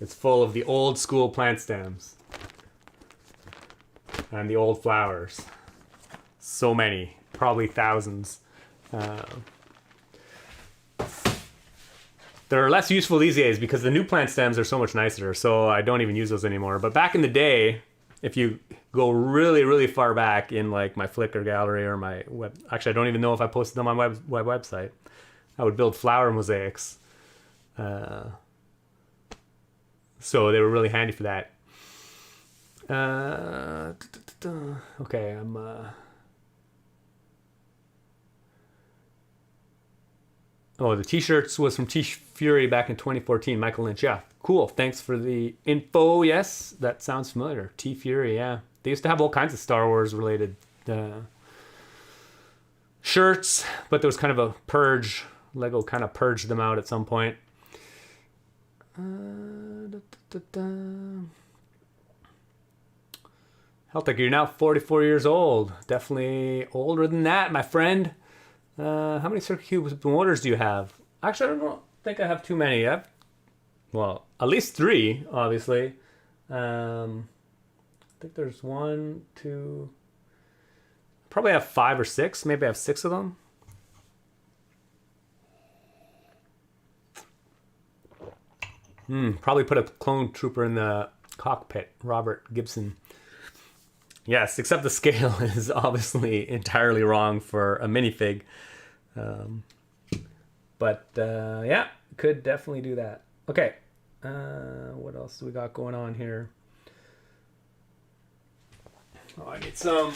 is full of the old school plant stems. And the old flowers. So many. Probably thousands. They're less useful these days because the new plant stems are so much nicer, so I don't even use those anymore. But back in the day, if you go really, really far back in like my Flickr gallery or my web... Actually, I don't even know if I posted them on my website. I would build flower mosaics. So they were really handy for that. Okay, I'm... Oh, the t-shirts was from T-Fury back in 2014. Michael Lynch, yeah. Cool, thanks for the info. Yes, that sounds familiar. T-Fury, yeah. They used to have all kinds of Star Wars related shirts, but there was kind of a purge. Lego kind of purged them out at some point. Heltec, you're now 44 years old. Definitely older than that, my friend. How many circuit cube motors do you have? Actually, I don't think I have too many. Well, at least 3, obviously. I think there's 1, 2... Probably have 5 or 6. Maybe I have 6 of them. Probably put a clone trooper in the cockpit. Robert Gibson. Yes, except the scale is obviously entirely wrong for a minifig. But yeah, could definitely do that. Okay, what else do we got going on here? Oh, I need some...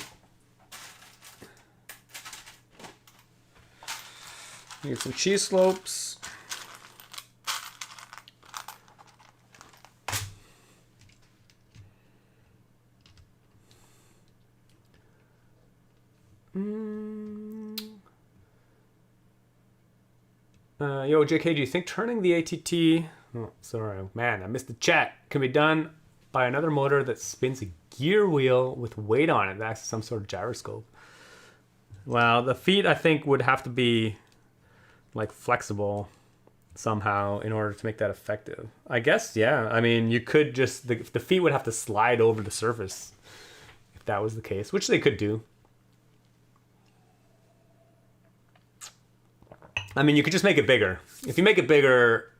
Need some cheese slopes. Yo, JK, do you think turning the ATT... Oh, sorry, man, I missed the chat. Can be done by another motor that spins a gear wheel with weight on it. That's some sort of gyroscope. Well, the feet, I think, would have to be, like, flexible somehow in order to make that effective. I guess, yeah. I mean, you could just... The feet would have to slide over the surface if that was the case, which they could do. I mean, you could just make it bigger. If you make it bigger,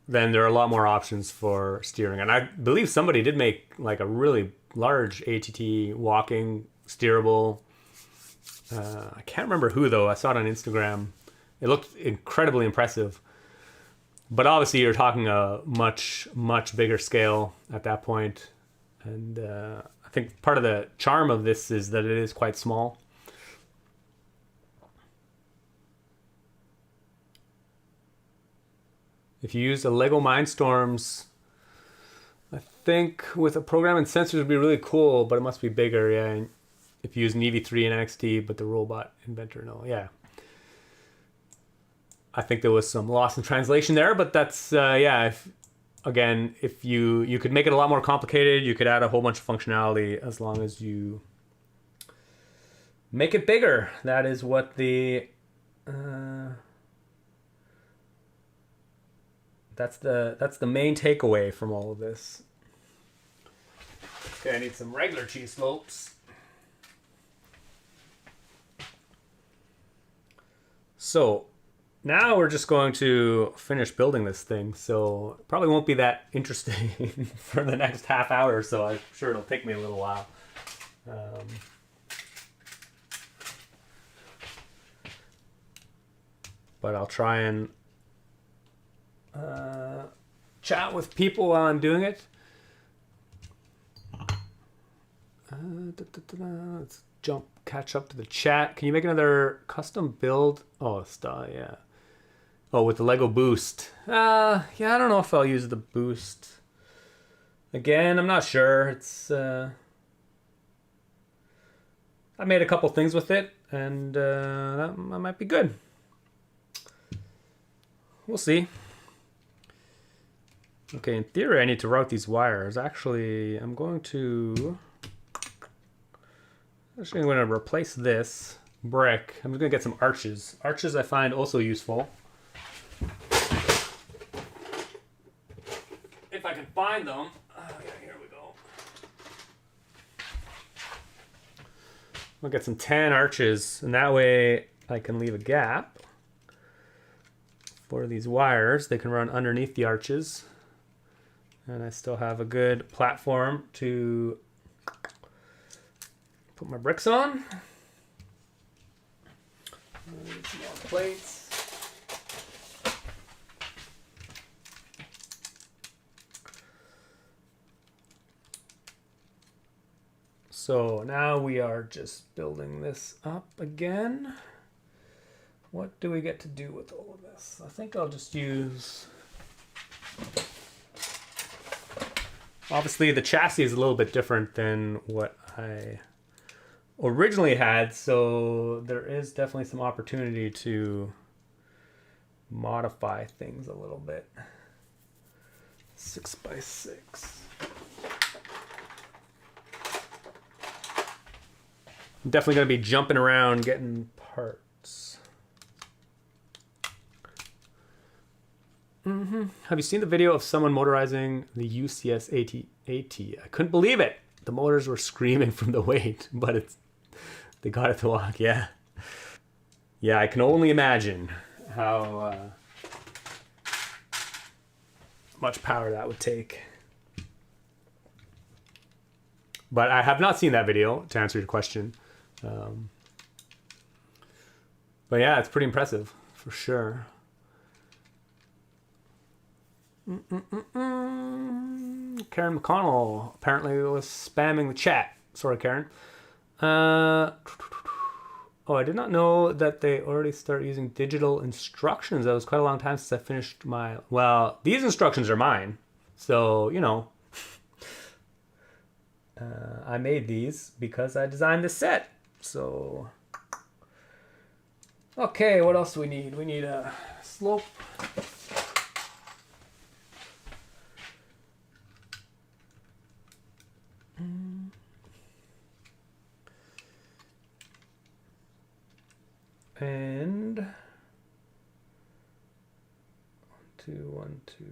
then there are a lot more options for steering. And I believe somebody did make like a really large ATT walking steerable. I can't remember who though. I saw it on Instagram. It looked incredibly impressive. But obviously you're talking a much, much bigger scale at that point. And I think part of the charm of this is that it is quite small. If you use a Lego Mindstorms I think with a program and sensors would be really cool, but it must be bigger, yeah. And if you use an EV3 and NXT, but the robot inventor, no, yeah. I think there was some loss in translation there, but that's, yeah, if you could make it a lot more complicated, you could add a whole bunch of functionality as long as you make it bigger. That is what that's the main takeaway from all of this. Okay, I need some regular cheese slopes. So now we're just going to finish building this thing. So it probably won't be that interesting for the next half hour or so. I'm sure it'll take me a little while. But I'll try and chat with people while I'm doing it. Let's catch up to the chat. Can you make another custom build? Oh, yeah. Oh, with the Lego boost. Yeah, I don't know if I'll use the boost. Again, I'm not sure. It's I made a couple things with it, and that might be good. We'll see. Okay, in theory, I need to route these wires. Actually, I'm going to replace this brick. I'm just going to get some arches. Arches I find also useful. If I can find them. Oh, yeah, here we go. I'll get some tan arches, and that way I can leave a gap for these wires. They can run underneath the arches. And I still have a good platform to put my bricks on. Some more plates. So now we are just building this up again. What do we get to do with all of this? I think I'll just use... Obviously, the chassis is a little bit different than what I originally had, so there is definitely some opportunity to modify things a little bit. 6x6. I'm definitely going to be jumping around getting parts. Have you seen the video of someone motorizing the UCS AT? I couldn't believe it. The motors were screaming from the weight, but they got it to walk. Yeah. Yeah, I can only imagine how much power that would take. But I have not seen that video, to answer your question. But yeah, it's pretty impressive, for sure. Karen McConnell apparently was spamming the chat. Sorry, Karen. Oh, I did not know that they already start using digital instructions. That was quite a long time since I finished my... Well, these instructions are mine. So, you know. I made these because I designed this set. So... Okay, what else do we need? We need a slope... And 1, 2, 1, 2.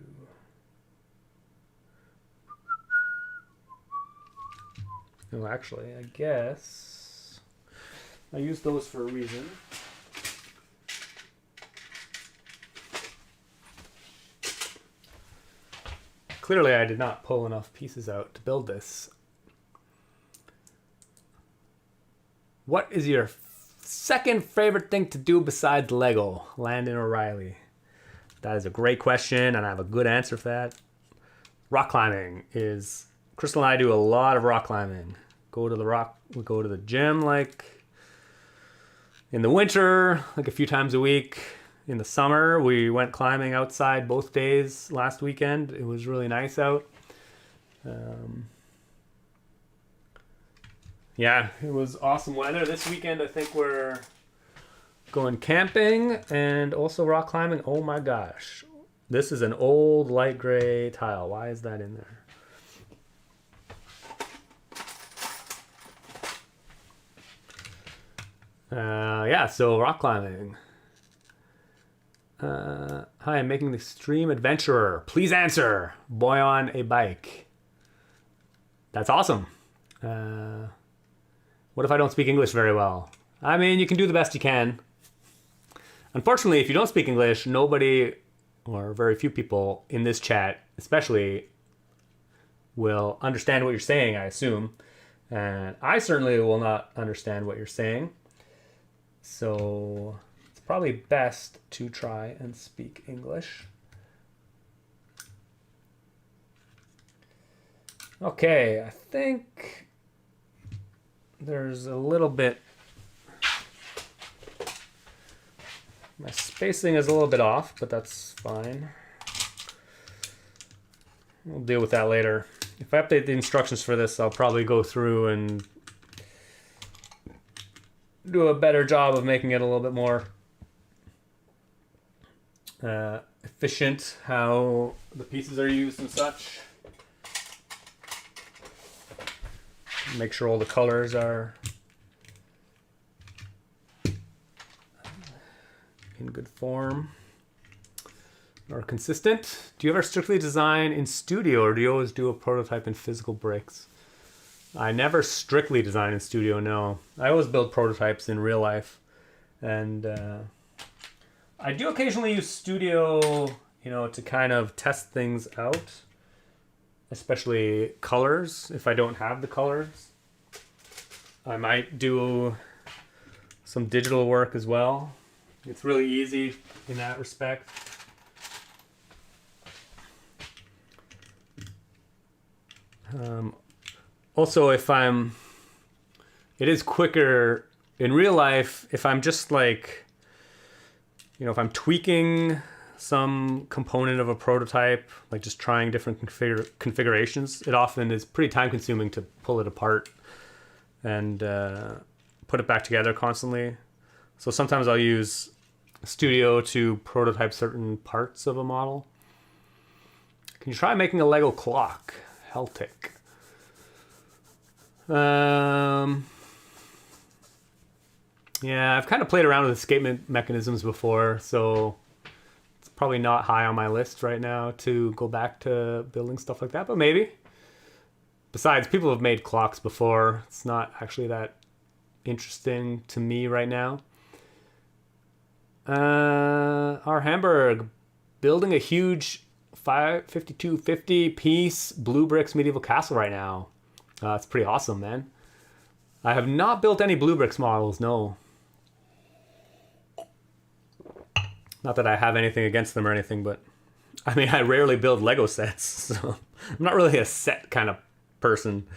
Oh, actually, I guess I used those for a reason. Clearly, I did not pull enough pieces out to build this. What is your second favorite thing to do besides Lego? Landon O'Reilly. That is a great question, and I have a good answer for that. Rock climbing is... Crystal and I do a lot of rock climbing. We go to the gym, like, in the winter, like a few times a week. In the summer, we went climbing outside both days last weekend. It was really nice out. Yeah, it was awesome weather this weekend. I think we're going camping and also rock climbing. Oh my gosh. This is an old light gray tile. Why is that in there? Yeah, so rock climbing. Hi, I'm making the stream adventurer. Please answer. Boy on a bike. That's awesome. What if I don't speak English very well? I mean, you can do the best you can. Unfortunately, if you don't speak English, nobody, or very few people in this chat especially, will understand what you're saying, I assume. And I certainly will not understand what you're saying. So it's probably best to try and speak English. Okay, I think there's a little bit, my spacing is a little bit off, but that's fine. We'll deal with that later. If I update the instructions for this, I'll probably go through and do a better job of making it a little bit more efficient, how the pieces are used and such. Make sure all the colors are in good form or consistent. Do you ever strictly design in studio, or do you always do a prototype in physical bricks? I never strictly design in studio, no. I always build prototypes in real life. And I do occasionally use studio, you know, to kind of test things out. Especially colors, if I don't have the colors. I might do some digital work as well. It's really easy in that respect. Also, it is quicker in real life if I'm just like, you know, if I'm tweaking some component of a prototype, like just trying different configurations, it often is pretty time consuming to pull it apart and put it back together constantly. So sometimes I'll use Studio to prototype certain parts of a model. Can you try making a Lego clock? Celtic. Yeah, I've kind of played around with escapement mechanisms before, so it's probably not high on my list right now to go back to building stuff like that, but maybe. Besides, people have made clocks before. It's not actually that interesting to me right now. Our Hamburg, building a huge 5250 piece blue bricks medieval castle right now. It's pretty awesome, man. I have not built any blue bricks models, no. Not that I have anything against them or anything, but I mean, I rarely build Lego sets, so I'm not really a set kind of person.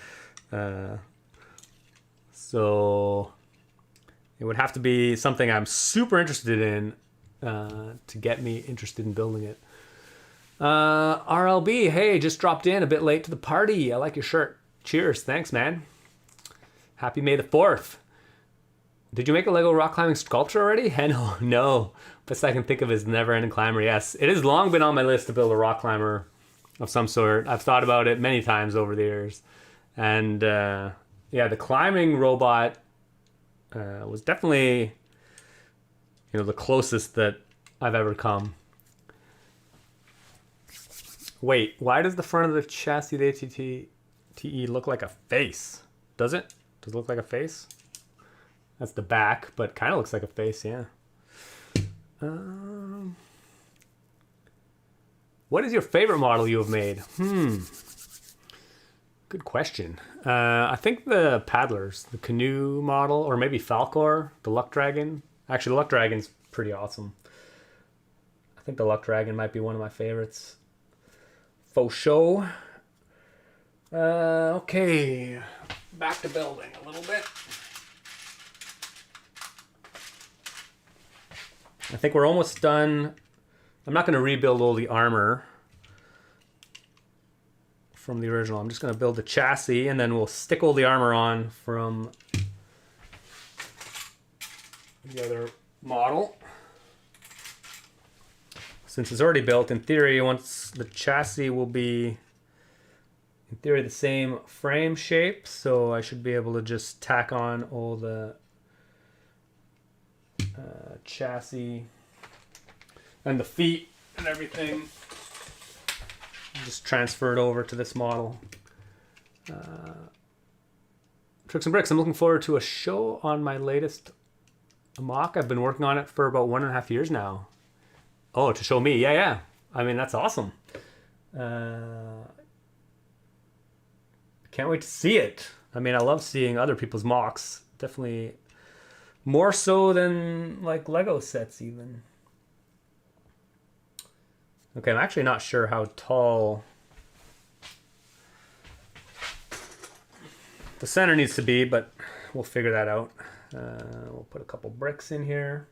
So it would have to be something I'm super interested in to get me interested in building it. RLB, hey, just dropped in a bit late to the party. I like your shirt. Cheers. Thanks, man. Happy May the 4th. Did you make a Lego rock climbing sculpture already? No. Best I can think of is Never Ending Climber. Yes, it has long been on my list to build a rock climber of some sort. I've thought about it many times over the years. And yeah, the climbing robot was definitely, you know, the closest that I've ever come. Wait, why does the front of the chassis of the ATTE look like a face? Does it? Does it look like a face? That's the back, but kind of looks like a face, yeah. What is your favorite model you have made? Good question. I think the paddlers, the canoe model, or maybe Falcor, the Luck Dragon. Actually, the Luck Dragon's pretty awesome. I think the Luck Dragon might be one of my favorites. Faux show. Okay, back to building a little bit. I think we're almost done. I'm not going to rebuild all the armor from the original. I'm just going to build the chassis and then we'll stick all the armor on from the other model. Since it's already built, in theory, once the chassis will be, in theory, the same frame shape, so I should be able to just tack on all the chassis and the feet and everything. Just transfer it over to this model. Tricks and Bricks, I'm looking forward to a show on my latest mock. I've been working on it for about 1.5 years now. Oh, to show me. Yeah. I mean, that's awesome. Can't wait to see it. I mean, I love seeing other people's mocks. Definitely more so than like Lego sets even. Okay, I'm actually not sure how tall the center needs to be, but we'll figure that out. We'll put a couple bricks in here.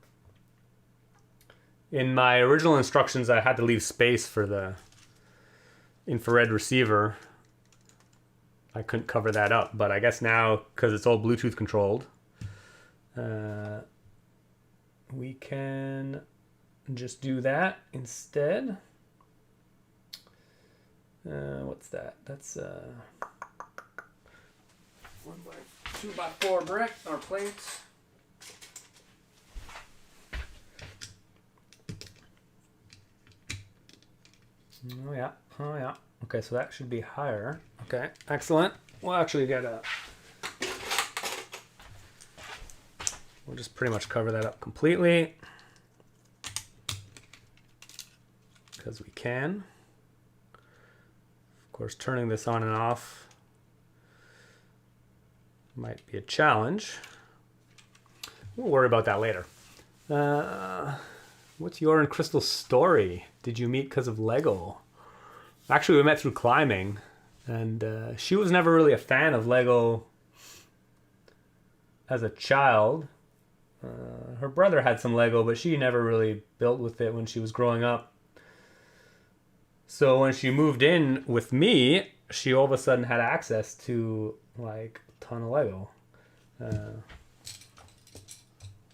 In my original instructions, I had to leave space for the infrared receiver. I couldn't cover that up, but I guess now, because it's all Bluetooth controlled, we can just do that instead. What's that? That's 2x4 brick or plates. Oh yeah. Okay, so that should be higher. Okay, excellent. We'll actually we'll just pretty much cover that up completely because we can. Of course, turning this on and off might be a challenge. We'll worry about that later. What's your and Crystal's story? Did you meet because of Lego? Actually, we met through climbing, and she was never really a fan of Lego as a child. Her brother had some Lego, but she never really built with it when she was growing up. So when she moved in with me, she all of a sudden had access to like a ton of Lego.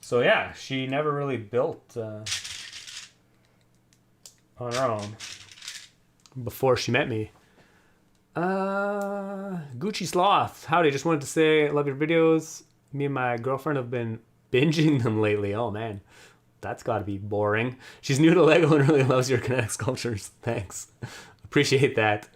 So yeah, she never really built on her own before she met me. Gucci Sloth, howdy, just wanted to say I love your videos. Me and my girlfriend have been binging them lately. Oh man, that's got to be boring. She's new to Lego and really loves your kinetic sculptures. Thanks, appreciate that.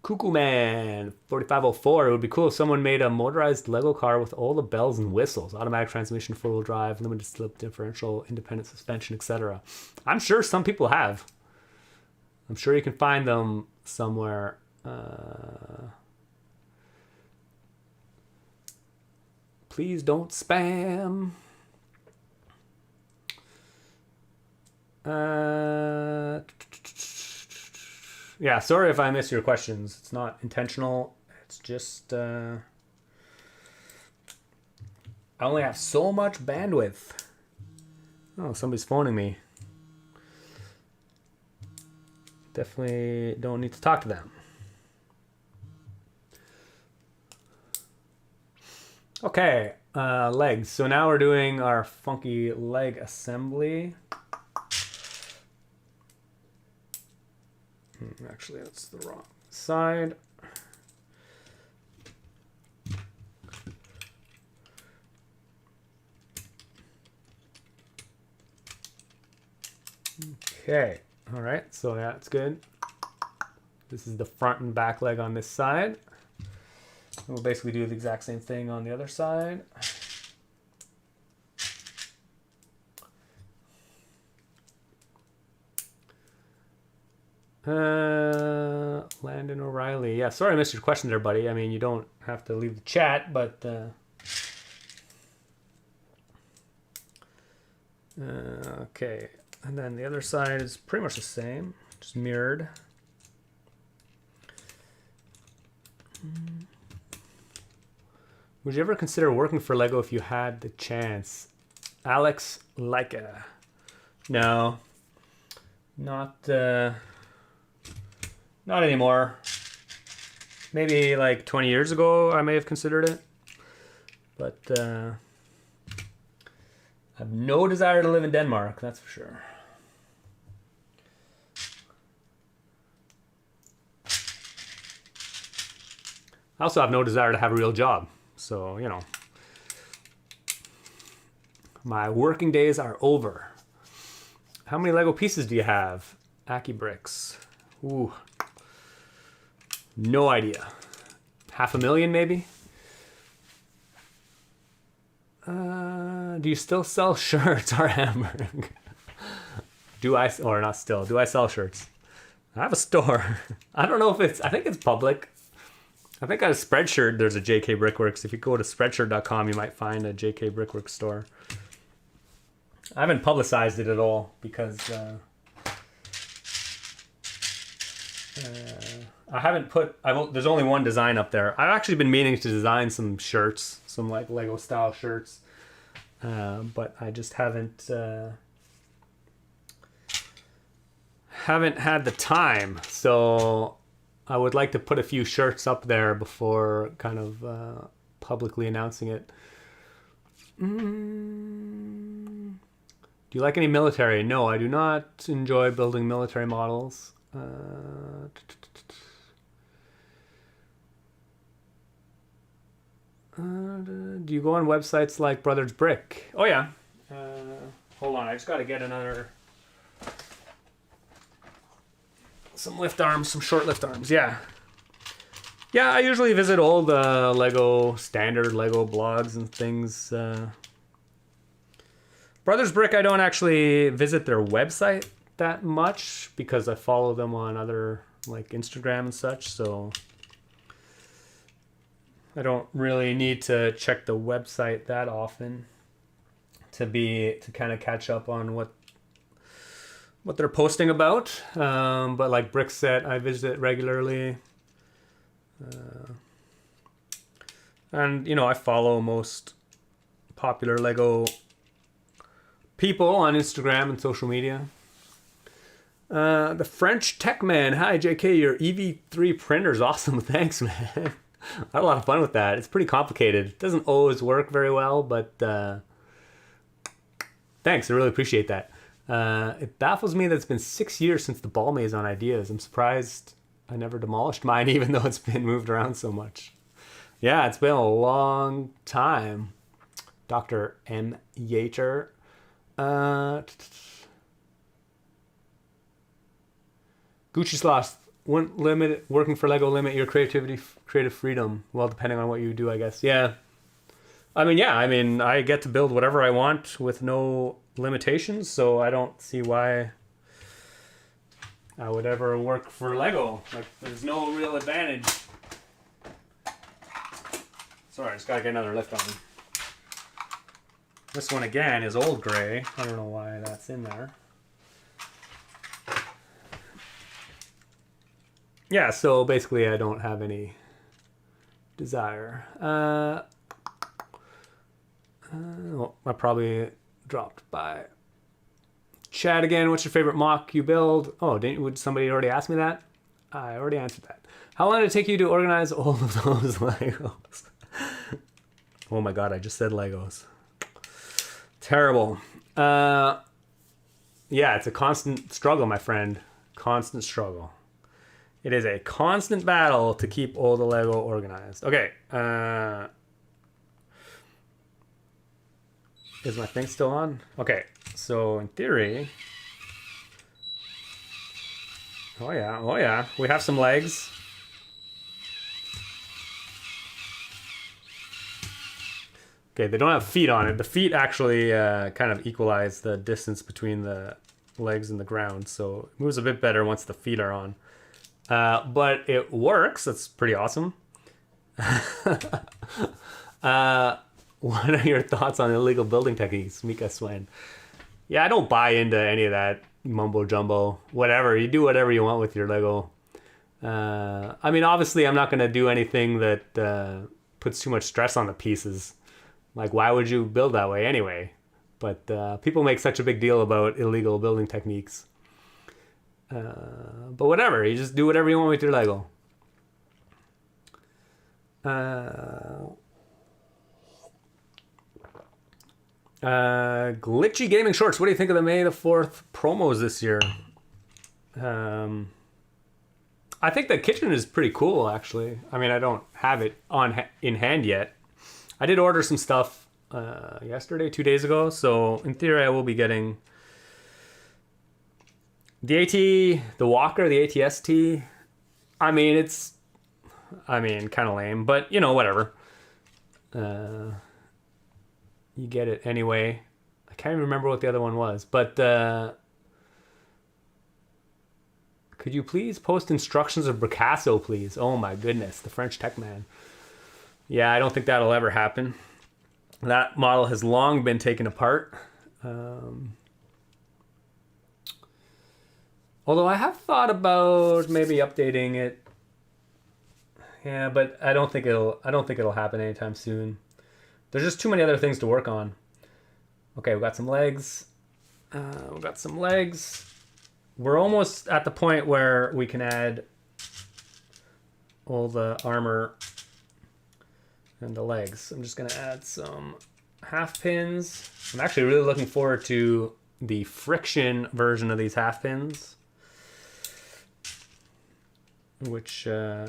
Cuckoo Man 4504. It would be cool if someone made a motorized Lego car with all the bells and whistles, automatic transmission, four-wheel drive, limited slip differential, independent suspension, etc. I'm sure some people have. I'm sure you can find them somewhere. Please don't spam. Yeah, sorry if I miss your questions. It's not intentional. It's just I only have so much bandwidth. Oh, somebody's phoning me. Definitely don't need to talk to them. Okay, legs. So now we're doing our funky leg assembly. Actually, that's the wrong side. Okay, all right, so yeah, it's good. This is the front and back leg on this side. And we'll basically do the exact same thing on the other side. Landon O'Reilly. Yeah, sorry I missed your question there, buddy. I mean, you don't have to leave the chat, but okay. And then the other side is pretty much the same, just mirrored. Would you ever consider working for Lego if you had the chance? Alex Leica. No. Not anymore. Maybe like 20 years ago I may have considered it. But I have no desire to live in Denmark, that's for sure. I also have no desire to have a real job. So, you know, my working days are over. How many Lego pieces do you have? Aki bricks. Ooh. No idea. 500,000 maybe? Do you still sell shirts or Hamburg? Do I, or not still, do I sell shirts? I have a store. I don't know if it's, I think it's public. I think on a Spreadshirt, there's a JK Brickworks. If you go to spreadshirt.com, you might find a JK Brickworks store. I haven't publicized it at all because I haven't put, there's only one design up there. I've actually been meaning to design some shirts, some like Lego style shirts. But I just haven't had the time. So I would like to put a few shirts up there before kind of publicly announcing it. Do you like any military? No, I do not enjoy building military models. Do you go on websites like Brothers Brick? Oh yeah. Hold on, I just got to get some lift arms, some short lift arms. Yeah. Yeah, I usually visit all the standard Lego blogs and things. Brothers Brick, I don't actually visit their website that much because I follow them on other like Instagram and such, so I don't really need to check the website that often to kind of catch up on what they're posting about. But like Brickset, I visit regularly. And, you know, I follow most popular Lego people on Instagram and social media. The French Tech Man. Hi, JK, your EV3 printer is awesome. Thanks, man. I had a lot of fun with that. It's pretty complicated. It doesn't always work very well, but thanks. I really appreciate that. It baffles me that it's been 6 years since the ball maze on Ideas. I'm surprised I never demolished mine, even though it's been moved around so much. Yeah, it's been a long time. Dr. M. Yater. Gucci Sloth. Wouldn't working for Lego limit your creative freedom? Well, depending on what you do, I guess. Yeah. I mean, I get to build whatever I want with no limitations, so I don't see why I would ever work for Lego. Like, there's no real advantage. Sorry, I just gotta get another lift on. This one, again, is old gray. I don't know why that's in there. Yeah, so basically I don't have any desire. Well, I probably dropped by chat again. What's your favorite mock you build? Oh, would somebody already ask me that? I already answered that. How long did it take you to organize all of those Legos? Oh my god, I just said Legos. Terrible. Yeah, it's a constant struggle, my friend. Constant struggle. It is a constant battle to keep all the Lego organized. Okay. Is my thing still on? Okay. So in theory... Oh yeah. We have some legs. Okay, they don't have feet on it. The feet actually kind of equalize the distance between the legs and the ground. So it moves a bit better once the feet are on. But it works. That's pretty awesome. What are your thoughts on illegal building techniques, Mika Swain? Yeah, I don't buy into any of that mumbo jumbo. Whatever. You do whatever you want with your Lego. I mean, obviously, I'm not going to do anything that puts too much stress on the pieces. Like, why would you build that way anyway? But people make such a big deal about illegal building techniques. But whatever, you just do whatever you want with your Lego. Glitchy Gaming Shorts, what do you think of the May the 4th promos this year? I think the kitchen is pretty cool, actually. I mean, I don't have it in hand yet. I did order some stuff yesterday, 2 days ago, so in theory I will be getting the AT, the Walker, the ATST. I mean, it's kind of lame, but you know, whatever. You get it anyway. I can't even remember what the other one was, but could you please post instructions of Picasso, please? Oh my goodness, the French tech man. Yeah, I don't think that'll ever happen. That model has long been taken apart. Although I have thought about maybe updating it. Yeah, but I don't think it'll happen anytime soon. There's just too many other things to work on. Okay, we got some legs. We're almost at the point where we can add all the armor and the legs. I'm just gonna add some half pins. I'm actually really looking forward to the friction version of these half pins, which, in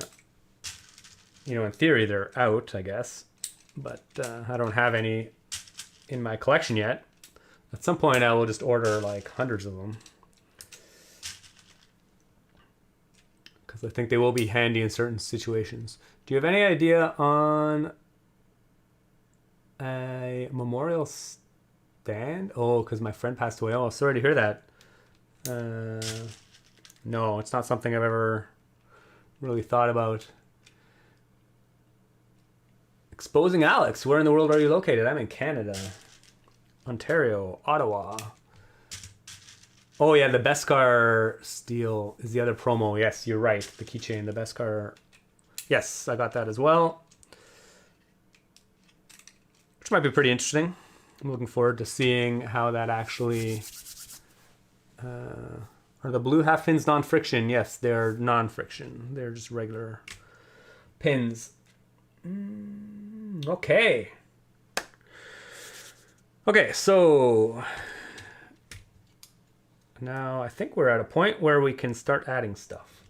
theory they're out, I guess, but I don't have any in my collection yet. At some point I will just order like hundreds of them, because I think they will be handy in certain situations. Do you have any idea on a memorial stand? Oh, because my friend passed away. Oh, sorry to hear that. No, it's not something I've ever really thought about. Exposing Alex. Where in the world are you located? I'm in Canada. Ontario. Ottawa. Oh yeah, the Beskar steel is the other promo. Yes, you're right. The keychain, the Beskar. Yes, I got that as well. Which might be pretty interesting. I'm looking forward to seeing how that actually... Are the blue half pins non-friction? Yes, they're non-friction. They're just regular pins. Okay. Okay, so now I think we're at a point where we can start adding stuff.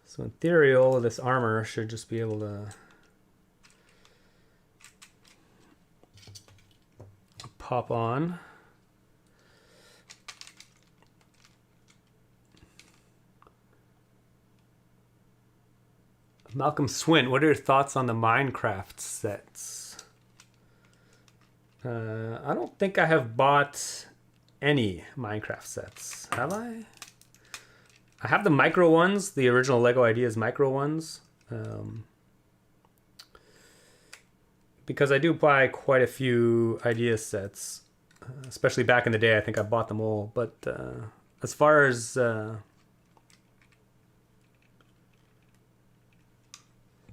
So in theory, all of this armor should just be able to pop on. Malcolm Swint, what are your thoughts on the Minecraft sets? I don't think I have bought any Minecraft sets. Have I? I have the micro ones, the original Lego Ideas micro ones. Because I do buy quite a few idea sets, especially back in the day. I think I bought them all. But as far as the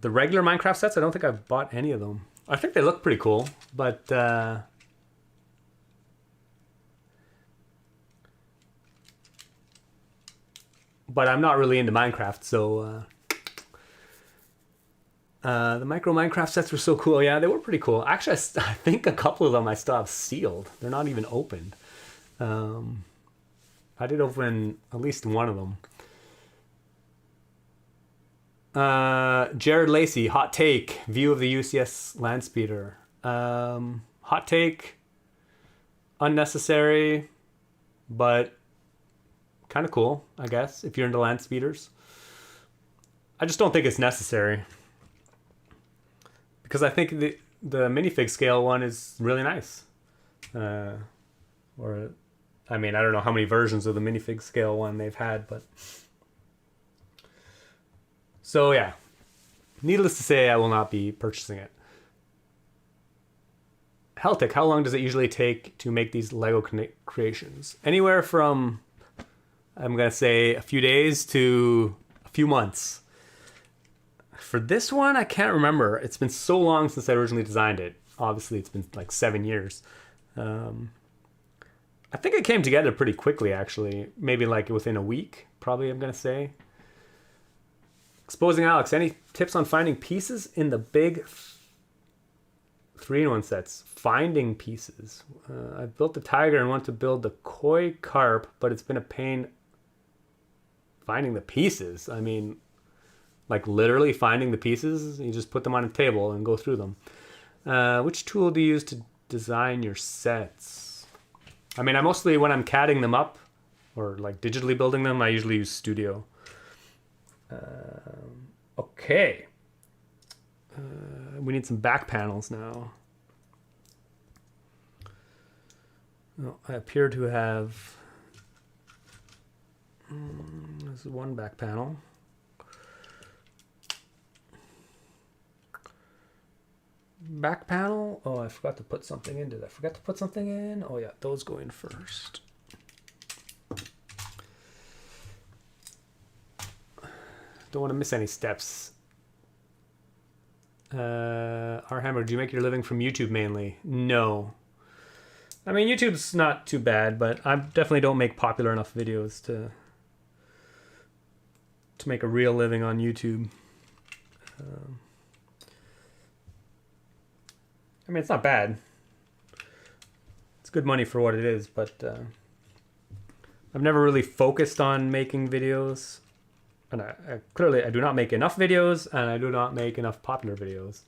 regular Minecraft sets, I don't think I've bought any of them. I think they look pretty cool, but I'm not really into Minecraft, so the micro Minecraft sets were so cool. Yeah, they were pretty cool. Actually, I think a couple of them I still have sealed. They're not even opened. I did open at least one of them. Jared Lacey, hot take, view of the UCS Landspeeder. Hot take, unnecessary, but kind of cool, I guess, if you're into Landspeeders. I just don't think it's necessary, because I think the minifig scale one is really nice. I don't know how many versions of the minifig scale one they've had, but... So yeah, needless to say, I will not be purchasing it. Heltic, how long does it usually take to make these Lego creations? Anywhere from, I'm going to say, a few days to a few months. For this one, I can't remember. It's been so long since I originally designed it. Obviously, it's been like 7 years. I think it came together pretty quickly, actually. Maybe like within a week, probably, I'm going to say. Exposing Alex, any tips on finding pieces in the big 3-in-1 sets? Finding pieces. I built the tiger and want to build the koi carp, but it's been a pain finding the pieces. I mean, like literally finding the pieces. You just put them on a table and go through them. Which tool do you use to design your sets? I mean, I mostly, when I'm CADing them up or like digitally building them, I usually use Studio. Okay. We need some back panels now. Oh, I appear to have... this is one back panel. Back panel? Oh, I forgot to put something in. Did I forget to put something in? Oh yeah, those go in first. Don't want to miss any steps. Hammer, do you make your living from YouTube mainly? No. I mean, YouTube's not too bad, but I definitely don't make popular enough videos to make a real living on YouTube. I mean, it's not bad. It's good money for what it is, but I've never really focused on making videos. And clearly, I do not make enough videos, and I do not make enough popular videos.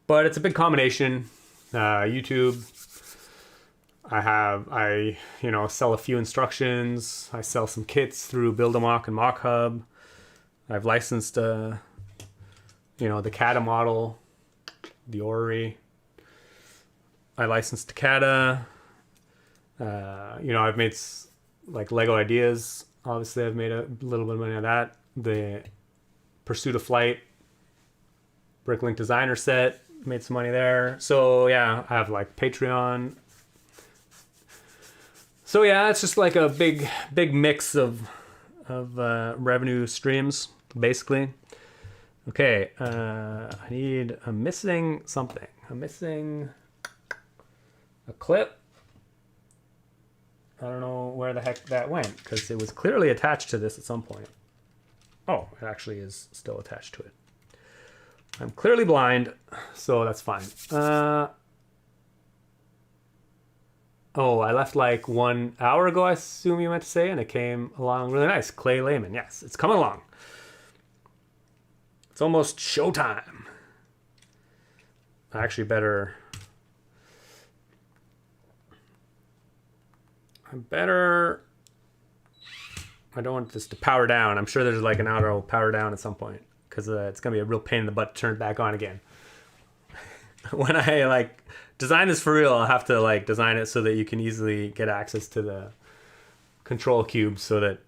But it's a big combination. YouTube, I sell a few instructions. I sell some kits through Build-A-Mock and Mock Hub. I've licensed, the Kata model, the Ori. I licensed Kata. I've made like Lego Ideas. Obviously, I've made a little bit of money on that. The Pursuit of Flight Bricklink designer set, made some money there. So yeah, I have like Patreon. So yeah, it's just like a big mix of revenue streams, basically. Okay, I'm missing something. I'm missing a clip. I don't know where the heck that went, because it was clearly attached to this at some point. Oh, it actually is still attached to it. I'm clearly blind, so that's fine. Oh, I left like 1 hour ago, I assume you meant to say, and it came along really nice. Clay Lehman, yes, it's coming along. It's almost showtime. I actually better... I don't want this to power down. I'm sure there's like an auto power down at some point, because it's going to be a real pain in the butt to turn it back on again. When I like design this for real, I'll have to like design it so that you can easily get access to the control cube, so that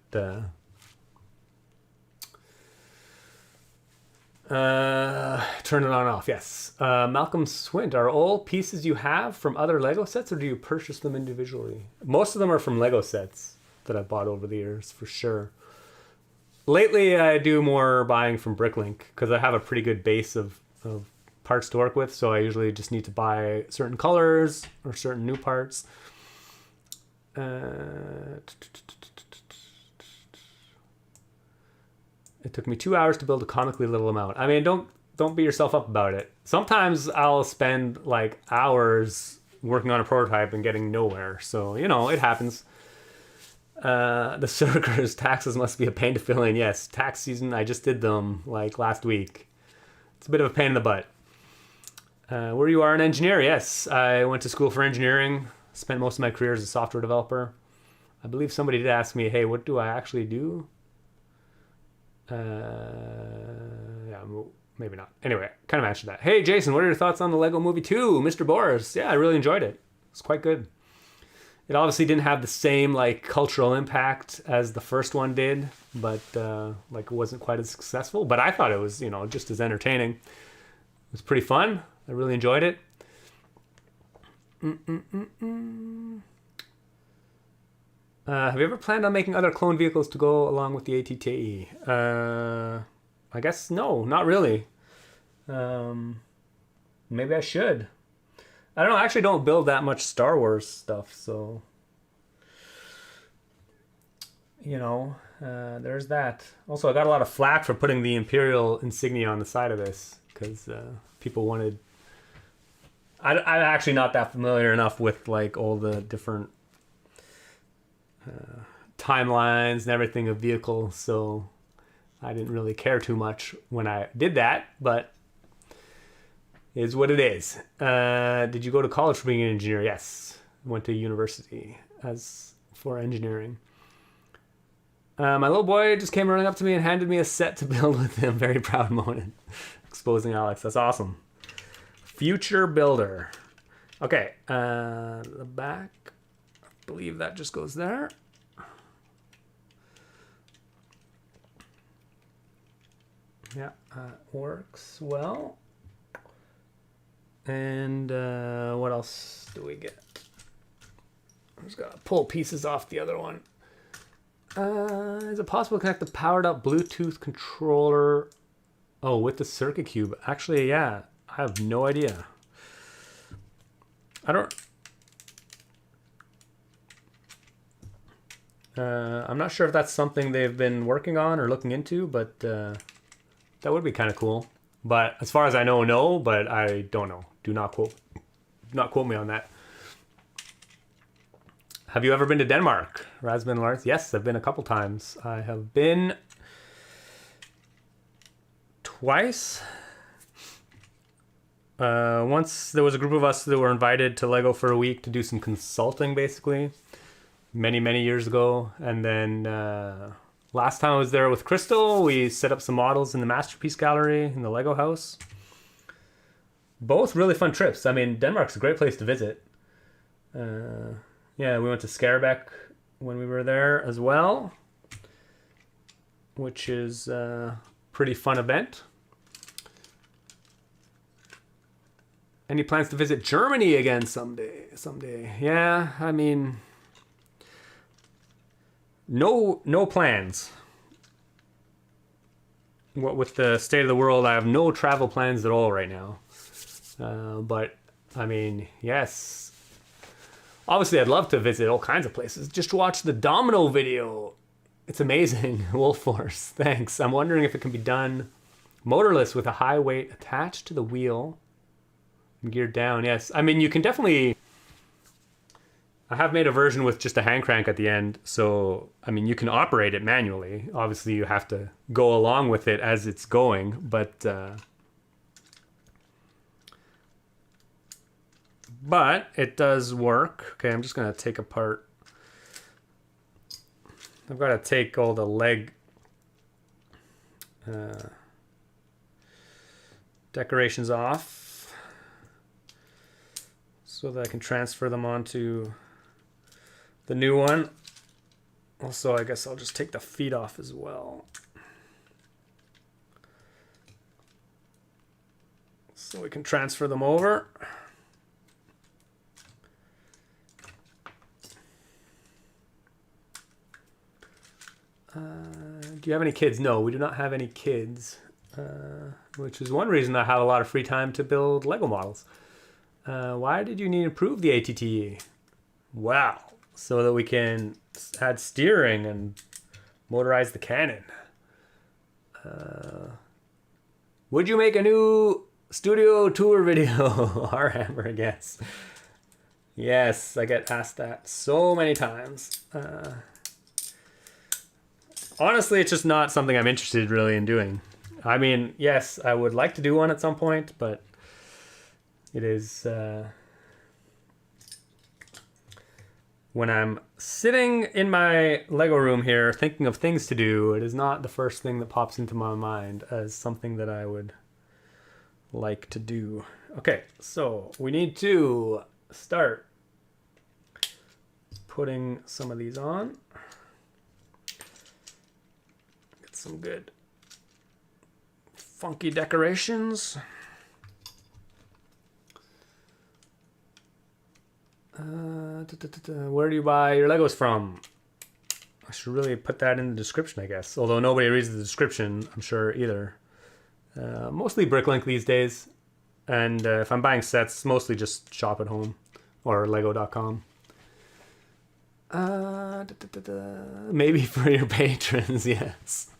turn it on and off. Yes. Malcolm Swint, are all pieces you have from other Lego sets, or do you purchase them individually? Most of them are from Lego sets that I've bought over the years, for sure. Lately, I do more buying from Bricklink, because I have a pretty good base of parts to work with, so I usually just need to buy certain colors or certain new parts. It took me 2 hours to build a comically little amount. I mean, don't beat yourself up about it. Sometimes I'll spend like hours working on a prototype and getting nowhere, so it happens. The Circers taxes must be a pain to fill in. Yes, tax season, I just did them like last week. It's a bit of a pain in the butt. Where you are an engineer? Yes, I went to school for engineering. Spent most of my career as a software developer. I believe somebody did ask me, hey, what do I actually do? Yeah, maybe not. Anyway, kind of answered that. Hey, Jason, what are your thoughts on the Lego Movie 2, Mr. Boris? Yeah, I really enjoyed it. It's quite good. It obviously didn't have the same like cultural impact as the first one did, but like it wasn't quite as successful. But I thought it was, just as entertaining. It was pretty fun. I really enjoyed it. Have you ever planned on making other clone vehicles to go along with the ATTE? I guess no, not really. Maybe I should. I don't know. I actually don't build that much Star Wars stuff, so you know, there's that. Also, I got a lot of flack for putting the Imperial insignia on the side of this because people wanted. I'm actually not that familiar enough with like all the different timelines and everything of vehicles, so I didn't really care too much when I did that, but it is what it is. Did you go to college for being an engineer? Yes. Went to university as for engineering. My little boy just came running up to me and handed me a set to build with him. Very proud moment. Exposing Alex. That's awesome. Future builder. Okay. The back. I believe that just goes there. Yeah, works well. And what else do we get? I'm just gonna pull pieces off the other one. Is it possible to connect the powered up Bluetooth controller? Oh, with the circuit cube. Actually, yeah, I have no idea. I don't. I'm not sure if that's something they've been working on or looking into, but that would be kind of cool. But as far as I know, no. But I don't know. Do not quote me on that. Have you ever been to Denmark? Rasmus Lars? Yes, I've been a couple times. I have been twice. Once there was a group of us that were invited to Lego for a week to do some consulting, basically, many years ago. And then last time I was there with Crystal, we set up some models in the Masterpiece Gallery in the Lego house. Both really fun trips. I mean, Denmark's a great place to visit. Yeah, we went to Skaerbeek when we were there as well, which is a pretty fun event. Any plans to visit Germany again someday? Yeah, I mean, no plans. What with the state of the world, I have no travel plans at all right now. But I mean, yes. Obviously, I'd love to visit all kinds of places. Just watch the Domino video. It's amazing. Wolf Force, thanks. I'm wondering if it can be done motorless with a high weight attached to the wheel and geared down. Yes, I mean, you can definitely... I have made a version with just a hand crank at the end. So, I mean, you can operate it manually. Obviously, you have to go along with it as it's going. But it does work. Okay, I'm just going to take apart. I've got to take all the leg decorations off so that I can transfer them onto the new one. Also, I guess I'll just take the feet off as well, so we can transfer them over. Do you have any kids? No, we do not have any kids, which is one reason I have a lot of free time to build Lego models. Why did you need to improve the ATTE? Wow, so that we can add steering and motorize the cannon. Would you make a new studio tour video? Our I guess. Yes, I get asked that so many times. Honestly, it's just not something I'm interested really in doing. I mean, yes, I would like to do one at some point, but it is... when I'm sitting in my Lego room here thinking of things to do, it is not the first thing that pops into my mind as something that I would like to do. Okay, so we need to start putting some of these on. Get some good funky decorations. Where do you buy your Legos from? I should really put that in the description, I guess. Although nobody reads the description, I'm sure, either. Mostly Bricklink these days. And if I'm buying sets, mostly just shop at home or lego.com. Maybe for your patrons, yes.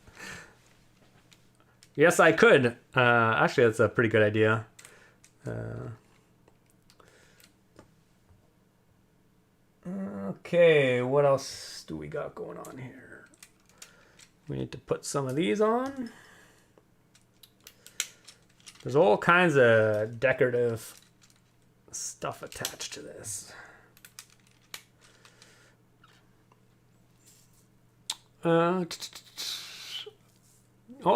Yes, I could. Actually, that's a pretty good idea. Okay, what else do we got going on here? We need to put some of these on. There's all kinds of decorative stuff attached to this. Oh,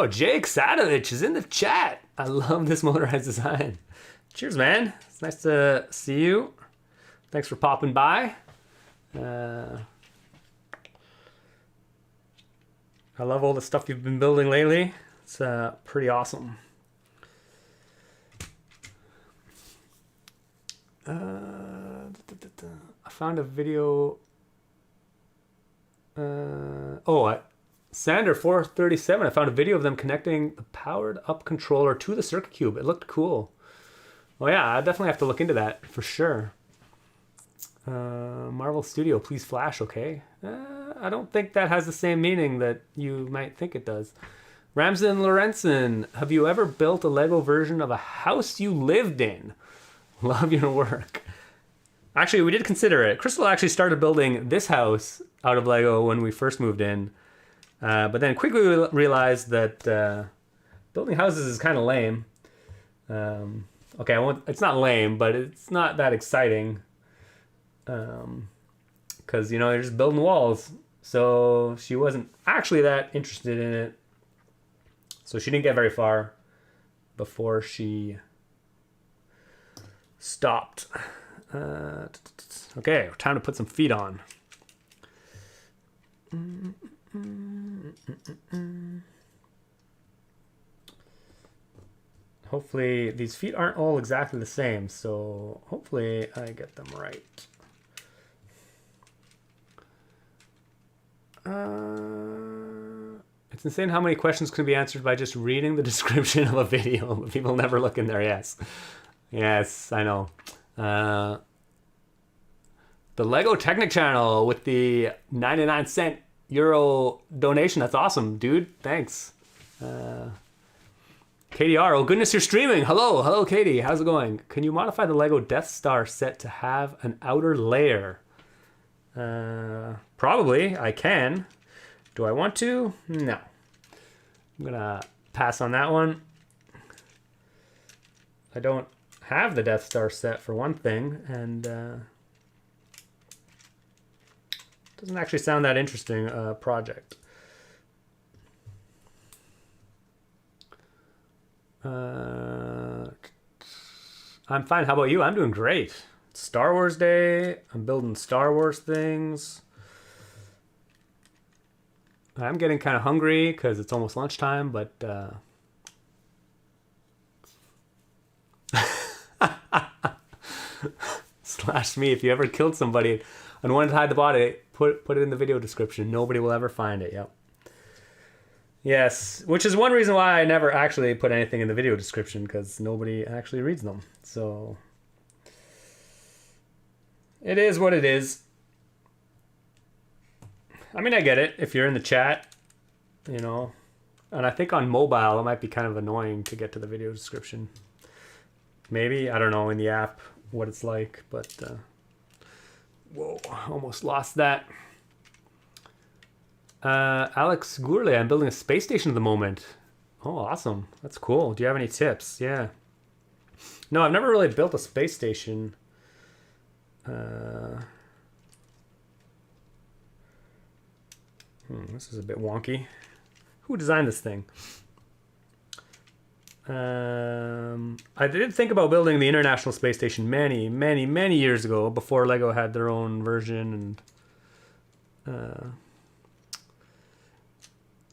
Jake Sadovich is in the chat. I love this motorized design. Cheers, man. It's nice to see you. Thanks for popping by. I love all the stuff you've been building lately. It's pretty awesome. I found a video. Sander 437. I found a video of them connecting the powered up controller to the circuit cube. It looked cool. Oh yeah, I definitely have to look into that for sure. Marvel Studio, please flash, okay? I don't think that has the same meaning that you might think it does. Ramsden Lorenzen, have you ever built a Lego version of a house you lived in? Love your work. Actually, we did consider it. Crystal actually started building this house out of Lego when we first moved in. But then quickly realized that building houses is kind of lame. Okay, it's not lame, but it's not that exciting. Because, you know, they're just building walls. So she wasn't actually that interested in it. So she didn't get very far before she stopped. Okay, time to put some feet on. Hopefully these feet aren't all exactly the same, so hopefully I get them right. It's insane how many questions can be answered by just reading the description of a video, but people never look in there. Yes, I know. The Lego Technic channel with the 99-cent euro donation. That's awesome, dude. Thanks. KDR, oh goodness, you're streaming. Hello, Katie. How's it going? Can you modify the Lego Death Star set to have an outer layer? Probably, I can. Do I want to? No. I'm gonna pass on that one. I don't have the Death Star set for one thing, and doesn't actually sound that interesting project. I'm fine. How about you? I'm doing great. It's Star Wars Day. I'm building Star Wars things. I'm getting kind of hungry because it's almost lunchtime, but slash me. If you ever killed somebody and wanted to hide the body, put it in the video description. Nobody will ever find it. Yep. Yes, which is one reason why I never actually put anything in the video description, because nobody actually reads them. So it is what it is. I mean, I get it if you're in the chat, you know, and I think on mobile it might be kind of annoying to get to the video description. Maybe, I don't know, in the app what it's like, but whoa, almost lost that. Alex Gourley, I'm building a space station at the moment. Oh, awesome. That's cool. Do you have any tips? Yeah. No, I've never really built a space station. This is a bit wonky. Who designed this thing? I did think about building the International Space Station many years ago, before Lego had their own version, and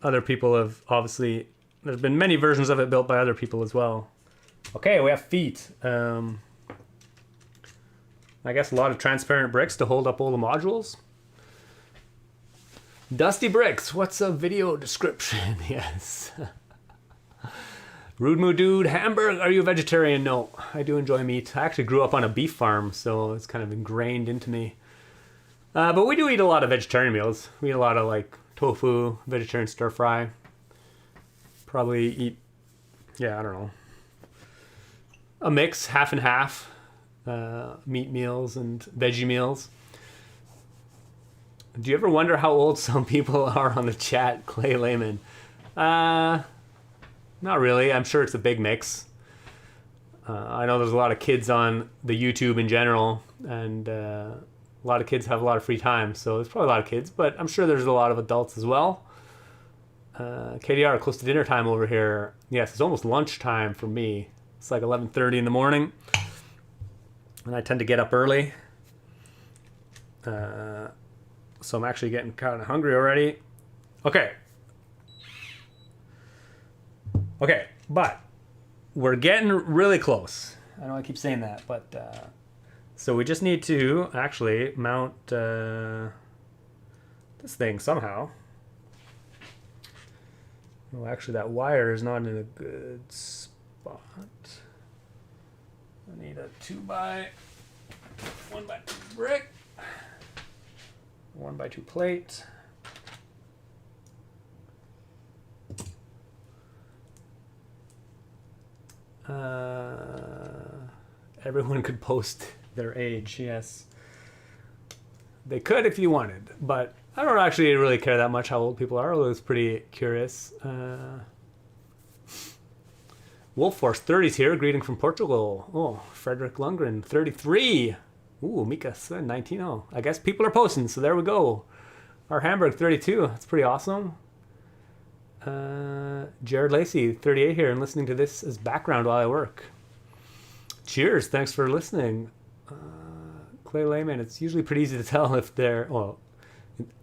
other people have obviously, there's been many versions of it built by other people as well. Okay, we have feet. I guess a lot of transparent bricks to hold up all the modules. Dusty Bricks, what's a video description? Yes. Rude Moo Dude, Hamburg, are you a vegetarian? No, I do enjoy meat. I actually grew up on a beef farm, so it's kind of ingrained into me. But we do eat a lot of vegetarian meals. We eat a lot of like tofu, vegetarian stir fry. Probably eat, yeah, I don't know, a mix, half and half, meat meals and veggie meals. Do you ever wonder how old some people are on the chat, Clay Layman? Not really. I'm sure it's a big mix. I know there's a lot of kids on the YouTube in general, and a lot of kids have a lot of free time, so there's probably a lot of kids, but I'm sure there's a lot of adults as well. KDR, close to dinner time over here. Yes, it's almost lunchtime for me. It's like 11:30 in the morning, and I tend to get up early. So I'm actually getting kind of hungry already. Okay, but we're getting really close. I know I keep saying that, but so we just need to actually mount this thing somehow. Well, actually, that wire is not in a good spot. I need a 1x2 brick, 1x2 plate. Everyone could post their age, yes. They could if you wanted, but I don't actually really care that much how old people are. I was pretty curious. Wolfforce 30's here, greeting from Portugal. Oh, Frederick Lundgren, 33. Ooh, Mika 19. Oh, I guess people are posting, so there we go. Our Hamburg 32, that's pretty awesome. Jared Lacey, 38 here, and listening to this as background while I work. Cheers, thanks for listening. Clay Layman, it's usually pretty easy to tell if they're, well,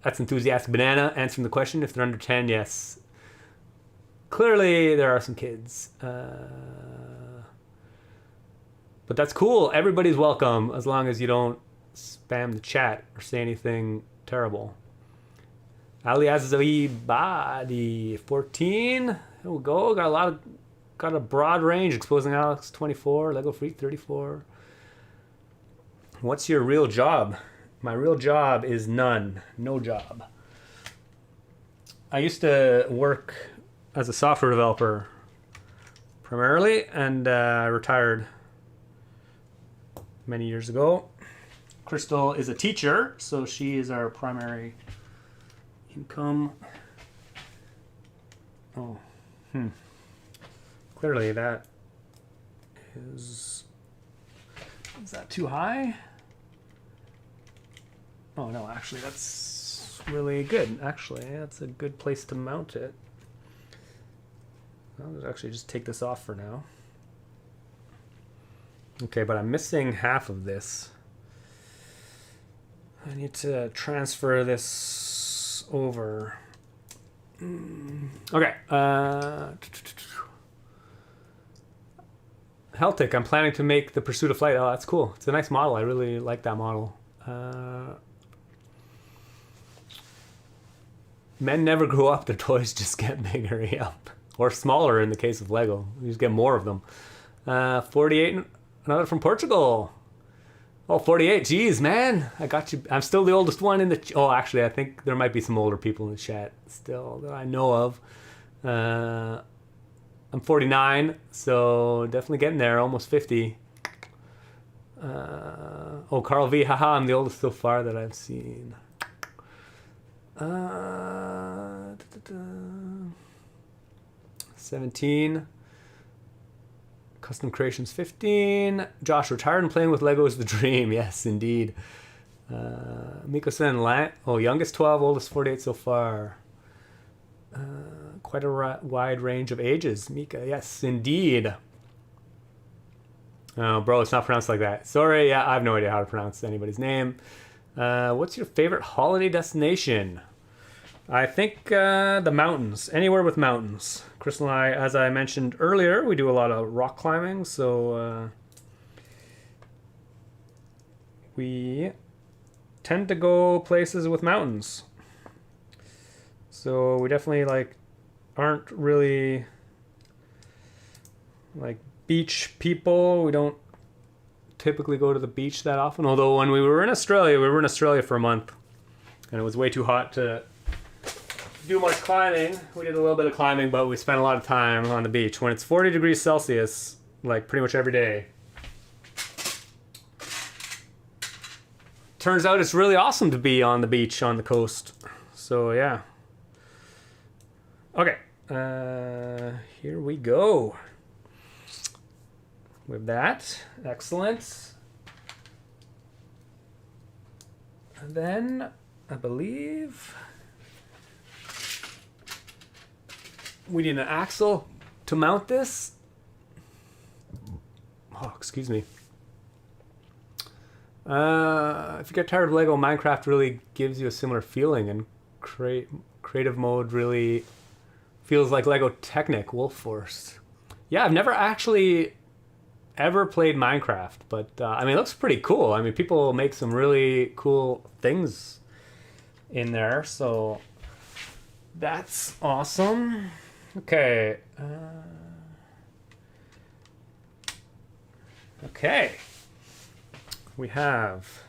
that's Enthusiastic Banana answering the question. If they're under 10, yes. Clearly, there are some kids. But that's cool. Everybody's welcome as long as you don't spam the chat or say anything terrible. Ali Azabadi, 14. Here we go. Got a broad range. Exposing Alex, 24. Lego Freak, 34. What's your real job? My real job is none. No job. I used to work as a software developer primarily, and I retired many years ago. Crystal is a teacher, so she is our primary income. Oh, clearly that is that too high? Oh no, actually that's really good. Actually, that's a good place to mount it. I'll actually just take this off for now. Okay, but I'm missing half of this. I need to transfer this over. Okay. Heltic, I'm planning to make the Pursuit of Flight. Oh, that's cool. It's a nice model. I really like that model. Men never grow up. Their toys just get bigger. Yep. Or smaller in the case of Lego. You just get more of them. 48, another from Portugal. Oh, 48. Jeez, man. I got you. I'm still the oldest one in the... Oh, actually, I think there might be some older people in the chat still that I know of. I'm 49, so definitely getting there. Almost 50. Oh, Carl V. Haha, I'm the oldest so far that I've seen. 17. Custom Creations 15. Josh, retired and playing with Lego is the dream. Yes, indeed. Miko-sen, youngest 12, oldest 48 so far. Quite a wide range of ages. Mika, yes, indeed. Oh, bro, it's not pronounced like that. Sorry, yeah, I have no idea how to pronounce anybody's name. What's your favorite holiday destination? I think the mountains. Anywhere with mountains. Crystal and I, as I mentioned earlier, we do a lot of rock climbing, so we tend to go places with mountains. So we definitely aren't really like beach people. We don't typically go to the beach that often. Although when we were in Australia for a month, and it was way too hot to do much climbing. We did a little bit of climbing, but we spent a lot of time on the beach. When it's 40 degrees Celsius, like pretty much every day, turns out it's really awesome to be on the beach on the coast. So yeah. Okay, here we go with that. Excellent. And then I believe we need an axle to mount this. Oh, excuse me. If you get tired of Lego, Minecraft really gives you a similar feeling, and creative mode really feels like Lego Technic Wolf Force. Yeah, I've never actually ever played Minecraft, but I mean, it looks pretty cool. I mean, people make some really cool things in there, so that's awesome. Okay. Okay. We have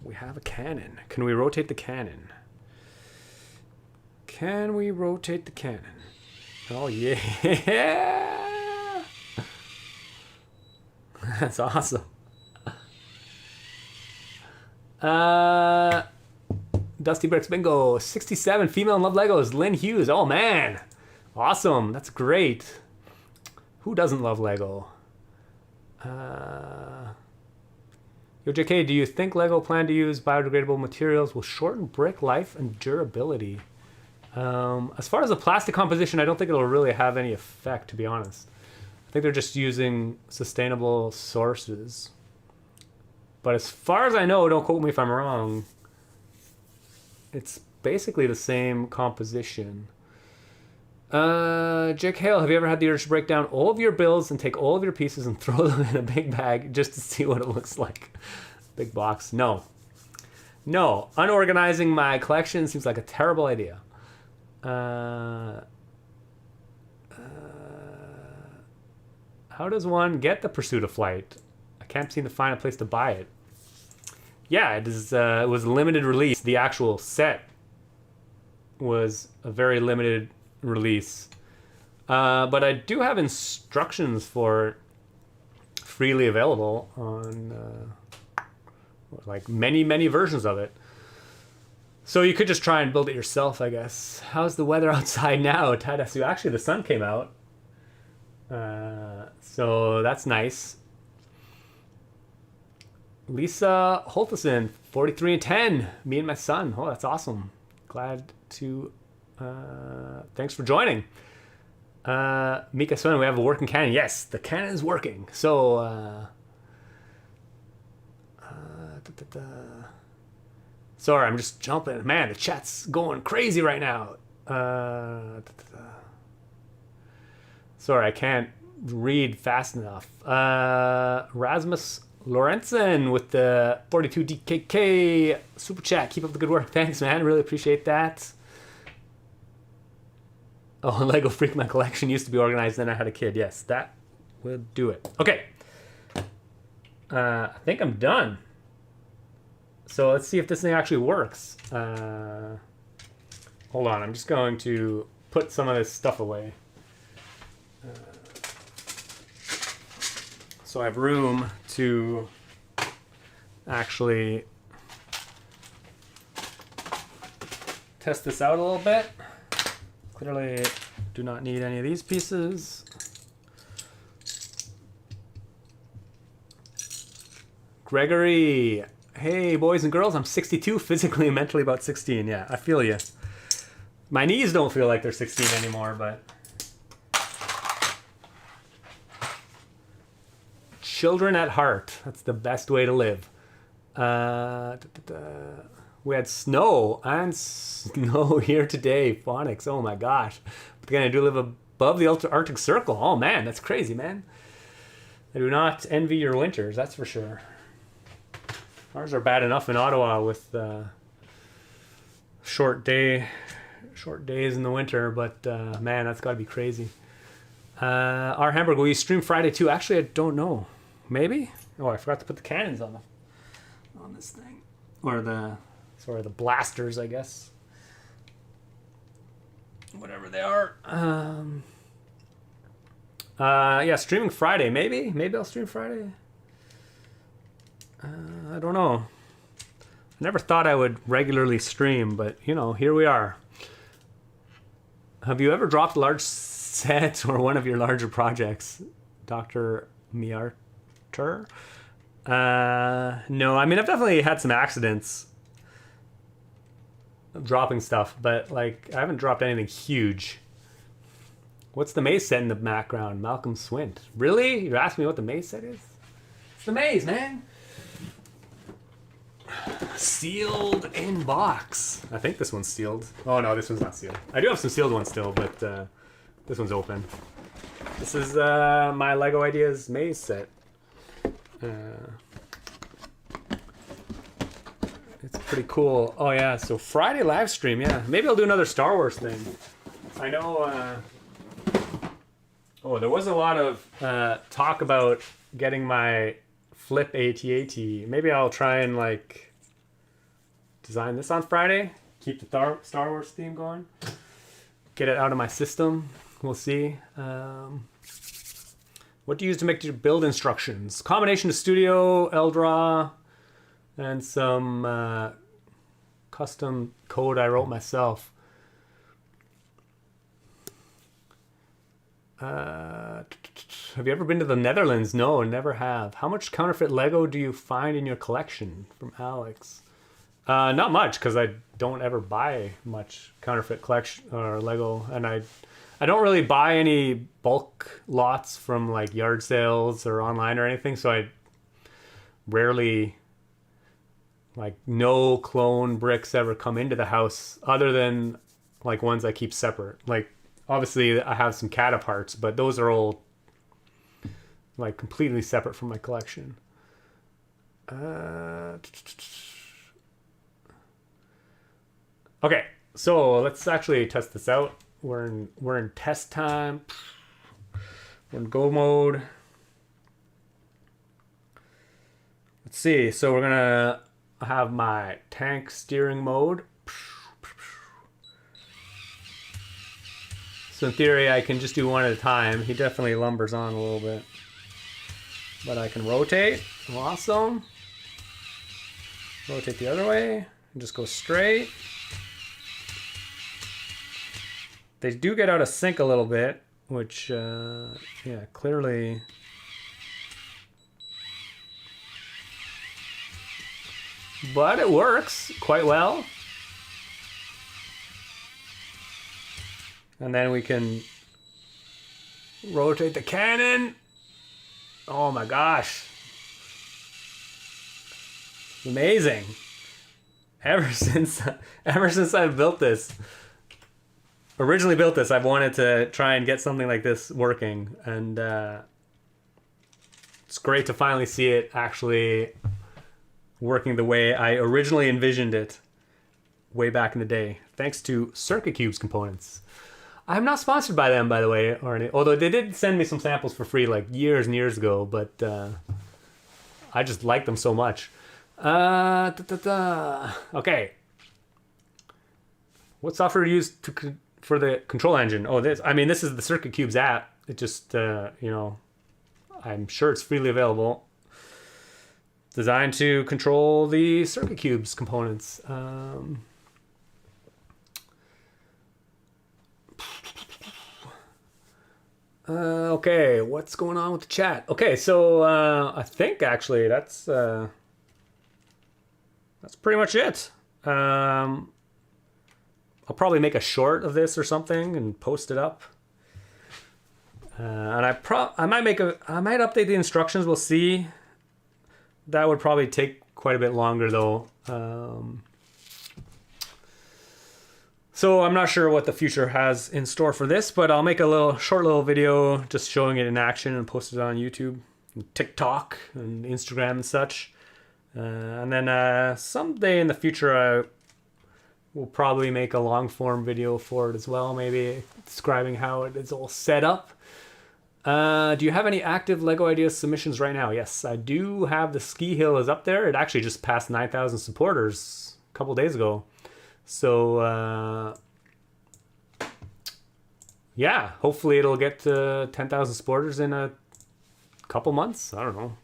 a cannon. Can we rotate the cannon? Can we rotate the cannon? Oh yeah! That's awesome. Dusty Bricks Bingo 67 female in love Legos. Lynn Hughes. Oh man, awesome. That's great. Who doesn't love Lego? Yo, JK, do you think Lego plan to use biodegradable materials will shorten brick life and durability? As far as the plastic composition, I don't think it'll really have any effect, to be honest. I think they're just using sustainable sources. But as far as I know, don't quote me if I'm wrong, it's basically the same composition. Jake Hale, have you ever had the urge to break down all of your builds and take all of your pieces and throw them in a big bag just to see what it looks like? Big box. No. No. Unorganizing my collection seems like a terrible idea. How does one get the Pursuit of Flight? I can't seem to find a place to buy it. Yeah, it was a limited release. The actual set was a very limited release. But I do have instructions for it freely available on like many versions of it. So you could just try and build it yourself, I guess. How's the weather outside now, Tadasu? Actually, the sun came out. So that's nice. Lisa Holteson, 43 and 10. Me and my son. Oh, that's awesome. Glad to... thanks for joining. Mika Swen, we have a working cannon. Yes, the cannon is working. So... Sorry, I'm just jumping. Man, the chat's going crazy right now. Sorry, I can't read fast enough. Rasmus Lorenzen with the 42 DKK super chat. Keep up the good work. Thanks, man. Really appreciate that. Oh, Lego Freakman collection used to be organized, then I had a kid. Yes, that would do it. Okay. I think I'm done. So let's see if this thing actually works. Hold on, I'm just going to put some of this stuff away. So I have room to actually test this out a little bit. Clearly do not need any of these pieces. Gregory. Hey, boys and girls, I'm 62, physically and mentally about 16. Yeah, I feel you. My knees don't feel like they're 16 anymore, but... Children at heart. That's the best way to live. We had snow here today. Phonics, oh my gosh. But again, I do live above the Arctic Circle. Oh man, that's crazy, man. I do not envy your winters, that's for sure. Ours are bad enough in Ottawa with short days in the winter, but man, that's got to be crazy. Our Hamburg, will you stream Friday too? Actually, I don't know. Maybe? Oh, I forgot to put the cannons on this thing. Or the blasters, I guess. Whatever they are. Yeah, streaming Friday. Maybe I'll stream Friday. I don't know. I never thought I would regularly stream, but you know, here we are. Have you ever dropped a large set or one of your larger projects, Dr. Miarter? No, I mean, I've definitely had some accidents dropping stuff, but like I haven't dropped anything huge. What's the maze set in the background? Malcolm Swint. Really? You're asking me what the maze set is? It's the maze, man. Sealed in box. I think this one's sealed. Oh no, this one's not sealed. I do have some sealed ones still, but this one's open. This is my Lego Ideas maze set. It's pretty cool. Oh yeah, so Friday live stream, yeah. Maybe I'll do another Star Wars thing. I know, oh, there was a lot of talk about getting my Flip AT-AT. Maybe I'll try and like design this on Friday. Keep the Star Wars theme going. Get it out of my system. We'll see. What do you use to make your build instructions? Combination of Studio, Eldra, and some custom code I wrote myself. Have you ever been to the Netherlands? No, never have. How much counterfeit Lego do you find in your collection? From Alex. Not much, because I don't ever buy much counterfeit collection or Lego, and I don't really buy any bulk lots from like yard sales or online or anything, so I rarely, like, no clone bricks ever come into the house other than like ones I keep separate. Like, obviously I have some CATA parts, but those are all like completely separate from my collection. Okay, so let's actually test this out. We're in test time. We're in go mode. Let's see. So we're gonna have my tank steering mode. So in theory, I can just do one at a time. He definitely lumbers on a little bit. But I can rotate. Awesome. Rotate the other way. And just go straight. They do get out of sync a little bit, which, yeah, clearly... But it works quite well. And then we can rotate the cannon. Oh my gosh. Amazing. Ever since I've built this, originally built this, I've wanted to try and get something like this working. And it's great to finally see it actually working the way I originally envisioned it way back in the day. Thanks to Circuit Cubes Components. I'm not sponsored by them, by the way, or any, although they did send me some samples for free like years and years ago, but I just like them so much. Okay. What software do you use for the control engine? Oh, this is the Circuit Cubes app. It just, you know, I'm sure it's freely available. Designed to control the Circuit Cubes components. Okay, what's going on with the chat? Okay, so I think actually that's pretty much it. I'll probably make a short of this or something and post it up. And I might update the instructions. We'll see. That would probably take quite a bit longer though. So I'm not sure what the future has in store for this, but I'll make a short little video just showing it in action and post it on YouTube, and TikTok, and Instagram and such. And then someday in the future, I will probably make a long form video for it as well, maybe describing how it is all set up. Do you have any active Lego ideas submissions right now? Yes, I do have. The ski hill is up there. It actually just passed 9,000 supporters a couple days ago. So, yeah, hopefully it'll get to 10,000 supporters in a couple months. I don't know.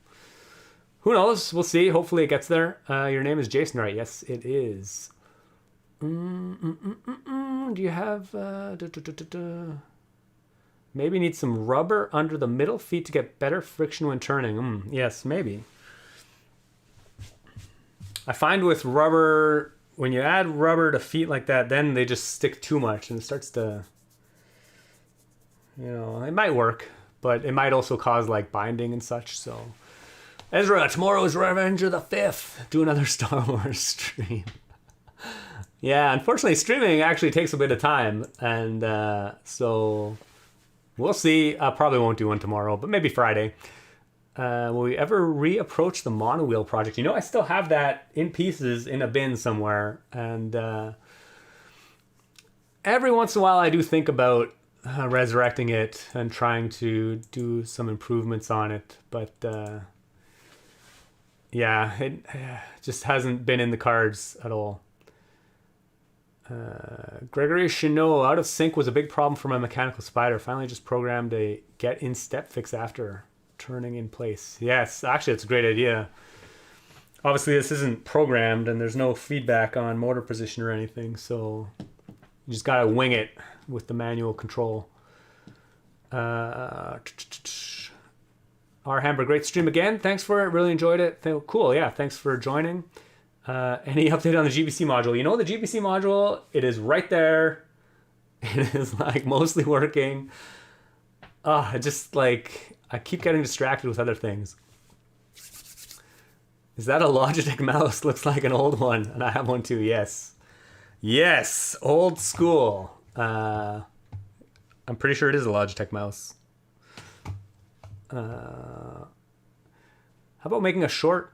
Who knows? We'll see. Hopefully it gets there. Your name is Jason, right? Yes, it is. Do you have... Maybe need some rubber under the middle feet to get better friction when turning. Yes, maybe. I find with rubber, when you add rubber to feet like that, then they just stick too much and it starts to... You know, it might work, but it might also cause like binding and such, so... Ezra, tomorrow is Revenge of the 5th. Do another Star Wars stream. Yeah, unfortunately, streaming actually takes a bit of time, and so we'll see. I probably won't do one tomorrow, but maybe Friday. Will we ever reapproach the monowheel project? You know, I still have that in pieces in a bin somewhere, and every once in a while I do think about resurrecting it and trying to do some improvements on it, but... yeah, it just hasn't been in the cards at all. Gregory Chenot, out of sync was a big problem for my mechanical spider. Finally just programmed a get in step fix after turning in place. Yes, actually it's a great idea. Obviously this isn't programmed and there's no feedback on motor position or anything, so you just gotta wing it with the manual control. Our Hamburg, great stream again. Thanks for it. Really enjoyed it. Cool. Yeah. Thanks for joining. Any update on the GBC module? You know, the GBC module, it is right there. It is like mostly working. Just like, I keep getting distracted with other things. Is that a Logitech mouse? Looks like an old one. And I have one too. Yes. Yes. Old school. I'm pretty sure it is a Logitech mouse. How about making a short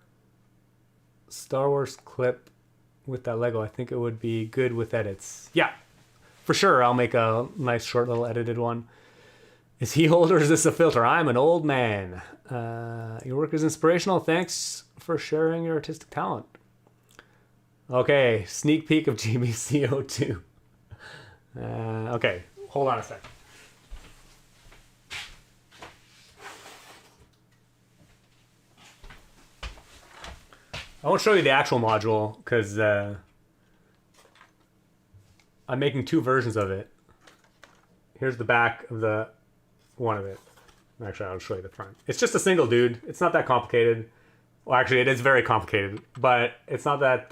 Star Wars clip with that Lego? I think it would be good with edits. Yeah, for sure. I'll make a nice short little edited one. Is he old or is this a filter? I'm an old man. Your work is inspirational. Thanks for sharing your artistic talent. Okay, sneak peek of GBCO2. Okay, hold on a sec. I won't show you the actual module because I'm making two versions of it. Here's the back of the one of it. Actually, I'll show you the front. It's just a single dude. It's not that complicated. Well, actually, it is very complicated, but it's not that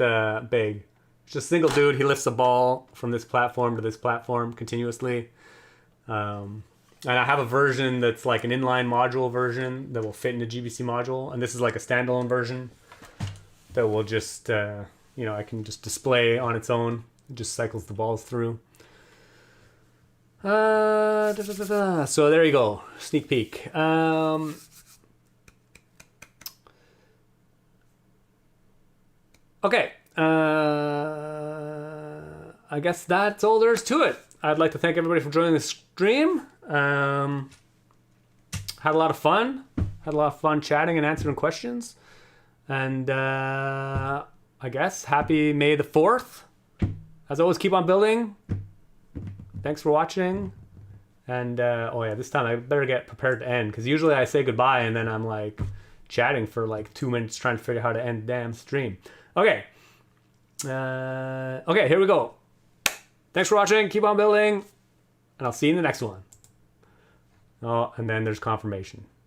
big. It's just a single dude. He lifts a ball from this platform to this platform continuously. And I have a version that's like an inline module version that will fit in the GBC module. And this is like a standalone version that will just, you know, I can just display on its own. It just cycles the balls through. So there you go. Sneak peek. Okay. I guess that's all there is to it. I'd like to thank everybody for joining the stream. Had a lot of fun. Had a lot of fun chatting and answering questions. And I guess happy May the 4th. As always, keep on building. Thanks for watching. And oh yeah, this time I better get prepared to end because usually I say goodbye and then I'm like chatting for like 2 minutes trying to figure out how to end the damn stream. Okay. Okay, here we go. Thanks for watching. Keep on building. And I'll see you in the next one. Oh, and then there's confirmation.